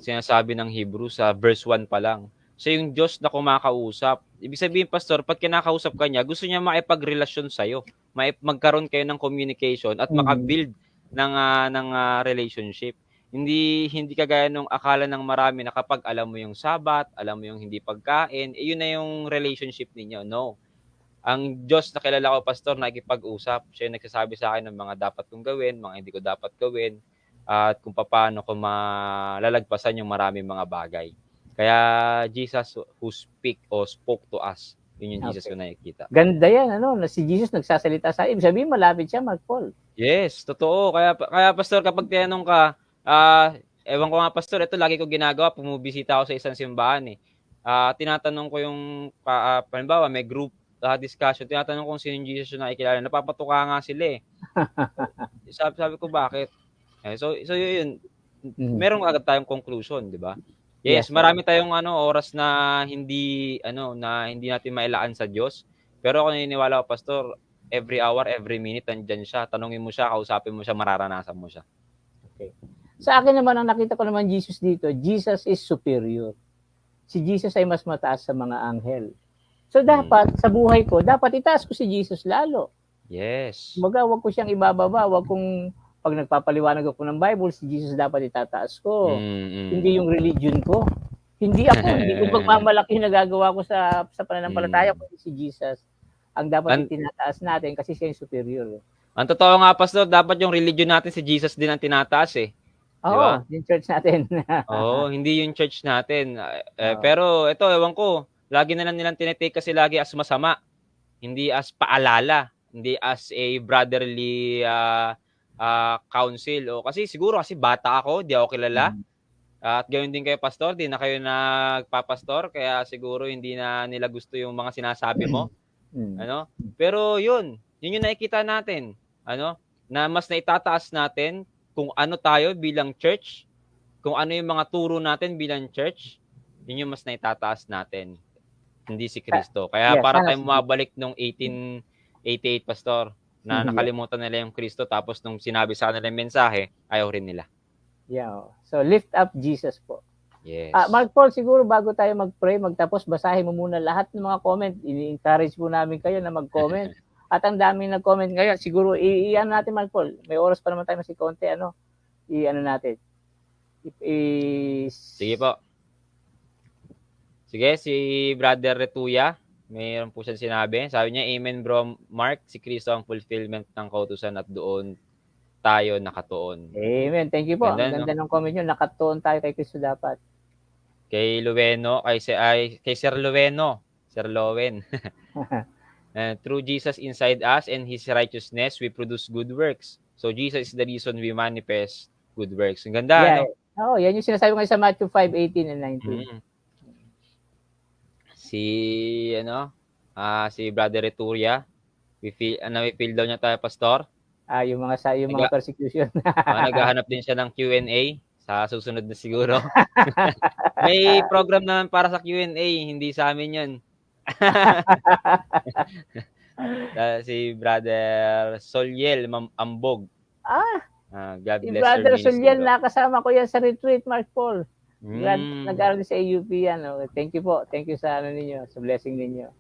Sinasabi ng Hebrews sa verse 1 pa lang. Siya yung Diyos na kumakausap. Ibig sabihin, pastor, pag kinakausap ka niya, gusto niya makipagrelasyon sa'yo. Magkaroon kayo ng communication at makabuild ng relationship. Hindi kagaya nung akala ng marami na kapag alam mo yung sabat, alam mo yung hindi pagkain, yun na yung relationship ninyo. No. Ang Diyos na kilala ko, pastor, nakikipag-usap. Siya yung nagsasabi sa akin ng mga dapat kong gawin, mga hindi ko dapat gawin, at kung paano ko malalagpasan yung maraming mga bagay. Kaya Jesus who spoke to us, yun yung Jesus ko nakikita. Ganda yan, na si Jesus nagsasalita sa ibig sabihin malapit siya, Mark Paul. Yes, totoo. Kaya pastor, kapag tinanong ka, ewan ko nga, pastor, ito lagi ko ginagawa, pumubisita ako sa isang simbahan tinatanong ko yung, halimbawa, may group discussion, tinatanong kung sino yung Jesus na nakikilala. Napapatuka nga sila sabi ko, bakit? So yun, meron agad tayong conclusion, di ba? Yes, marami tayong oras na hindi natin mailaan sa Diyos. Pero ako naniniwala ko, pastor, every hour, every minute, nandiyan siya. Tanungin mo siya, kausapin mo siya, mararanasan mo siya. Okay. Sa akin naman, ang nakita ko naman Jesus dito, Jesus is superior. Si Jesus ay mas mataas sa mga anghel. So dapat, sa buhay ko, dapat itaas ko si Jesus lalo. Yes. Wag ko siyang ibababa, wag kong pag nagpapaliwanag ako ng Bible, si Jesus dapat itataas ko. Hindi yung religion ko. Hindi ko pagmamalaki yung nagagawa ko sa pananampalataya ko si Jesus. Ang dapat itinataas natin kasi siya yung superior. Ang totoo nga, Pastor, dapat yung religion natin si Jesus din ang tinataas eh. Di ba? Oo, yung church natin. Oo, hindi yung church natin. Oo. Pero ito, ewan ko, lagi na lang nilang tinitake kasi lagi as masama, hindi as paalala, hindi as a brotherly counsel. O kasi siguro kasi bata ako, di ako kilala. Mm. At gayon din kayo, Pastor, di na kayo nagpapastor, kaya siguro hindi na nila gusto yung mga sinasabi mo. Mm. Ano? Pero yun yung nakikita natin, ano, na mas naitataas natin kung ano tayo bilang church, kung ano yung mga turo natin bilang church, yun yung mas naitataas natin, hindi si Kristo. Kaya Yeah, para sana tayong bumabalik nung 1888, Pastor, na yeah. nakalimutan nila yung Kristo tapos nung sinabi sa kanila yung mensahe, ayaw rin nila. Yeah. So lift up Jesus po. Yes. Mark Paul, siguro bago tayo mag-pray, magtapos, basahin mo muna lahat ng mga comment. Ini-encourage po namin kayo na mag-comment. At ang daming nag-comment ngayon, siguro i-ano natin, Mark Paul. May oras pa naman tayo kasi konti, ano, i-ano natin. Sige po. Sige, si Brother Retuya, mayroon po siyang sinabi. Sabi niya, Amen bro, Mark, si Kristo ang fulfillment ng kautusan at doon tayo nakatuon. Amen. Thank you po. Ganda, Ang ganda no? ng comment nyo. Nakatuon tayo kay Kristo dapat. Kay Lueno, kay Sir Lueno, Sir Lowen. Through Jesus inside us and His righteousness, we produce good works. So Jesus is the reason we manifest good works. Ang ganda, Yeah. no? Oh, yan yung sinasabi ko sa Matthew 5:18 and 19. Si Brother Returia, we feel daw niya tayo, Pastor. Yung mga persecution. Naghahanap din siya ng Q&A sa susunod na siguro. May program naman para sa Q&A, hindi sa amin 'yun. Si Brother Soliel Ambog. God Si bless Brother your ministry. Soliel, nakasama ko yan sa retreat, Mark Paul. Mm. Nag-aaral sa AUP yan. Okay. Thank you po. Thank you sa ninyo, sa blessing ninyo.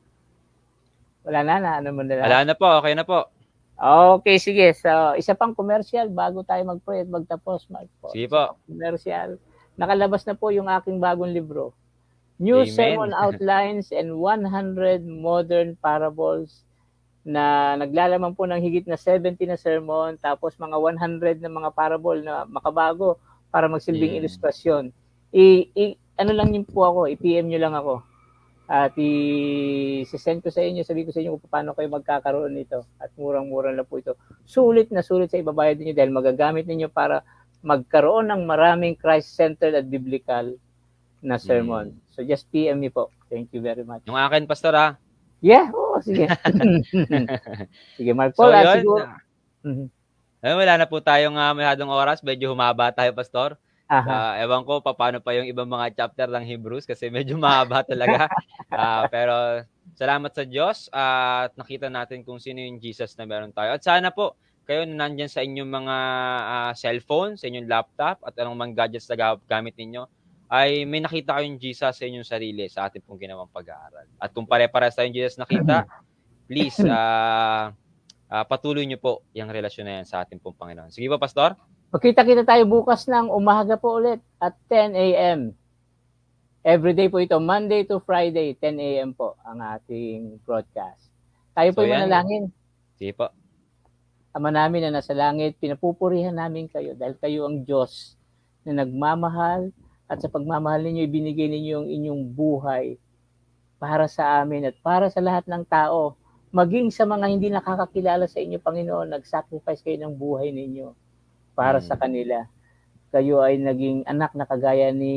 Wala na, ano mo na lahat? Wala na po, okay na po. Okay, sige. So, isa pang commercial bago tayo mag-pray at magtapos, Mark Paul. Sige po. Commercial. Nakalabas na po yung aking bagong libro. New Amen. Sermon Outlines and 100 Modern Parables na naglalaman po ng higit na 70 na sermon, tapos mga 100 na mga parable na makabago para magsilbing ilustrasyon. Ano lang yun po ako, i-PM nyo lang ako. At i-send ko sa inyo, sabi ko sa inyo kung paano kayo magkakaroon nito. At murang-mura lang po ito. Sulit na sulit sa ibabayad niyo dahil magagamit ninyo para magkaroon ng maraming Christ-centered at biblical na sermon. So just PM me po. Thank you very much. Yung akin, Pastor, ha? Yeah, sige. Sige, Mark Paul, so, siguro. Wala na po tayong masyadong oras. Medyo humaba tayo, Pastor. Ewan ko paano pa yung ibang mga chapter ng Hebrews kasi medyo mahaba talaga. Pero salamat sa Diyos at nakita natin kung sino yung Jesus na meron tayo. At sana po kayo na nandyan sa inyong mga cellphone, sa inyong laptop at anong mga gadgets na gamit ninyo ay may nakita kayong Jesus sa inyong sarili sa ating pong ginawang pag-aaral. At kung pare-parehas tayong Jesus nakita, please patuloy nyo po yung relasyon na yan sa ating pong Panginoon. Sige po, Pastor. Magkita-kita tayo bukas ng umaga po ulit at 10 a.m. Everyday po ito, Monday to Friday, 10 a.m. po ang ating broadcast. Tayo po yung manalangin. Sige po. Ama namin na nasa langit, pinapupurihan namin kayo dahil kayo ang Diyos na nagmamahal at sa pagmamahal ninyo, ibinigay ninyo ang inyong buhay para sa amin at para sa lahat ng tao. Maging sa mga hindi nakakakilala sa inyo, Panginoon, nag-sacrifice kayo ng buhay ninyo para sa kanila. Kayo ay naging anak na kagaya ni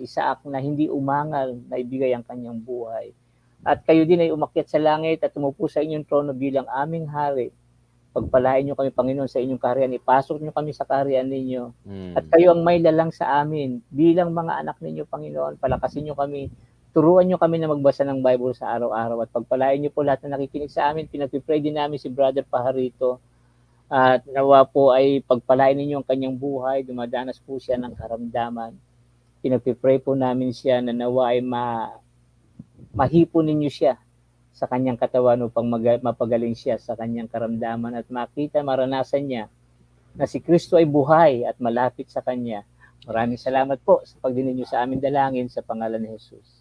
Isaac na hindi umangal na ibigay ang kanyang buhay. At kayo din ay umakyat sa langit at tumupo sa inyong trono bilang aming hari. Pagpalain nyo kami, Panginoon, sa inyong kaharian. Ipasok nyo kami sa kaharian ninyo. At kayo ang may lalang sa amin. Bilang mga anak ninyo, Panginoon, palakasin nyo kami. Turuan nyo kami na magbasa ng Bible sa araw-araw. At pagpalain nyo po lahat na nakikinig sa amin. Pinag-pray din namin si Brother Pajarito. At nawa po ay pagpalain ninyo ang kanyang buhay. Dumadanas po siya ng karamdaman. Pinag-pray po namin siya na nawa ay mahipo ninyo siya sa kanyang katawan upang mapagaling siya sa kanyang karamdaman at makita, maranasan niya na si Kristo ay buhay at malapit sa kanya. Maraming salamat po sa pagdinig niyo sa aming dalangin sa pangalan ni Jesus.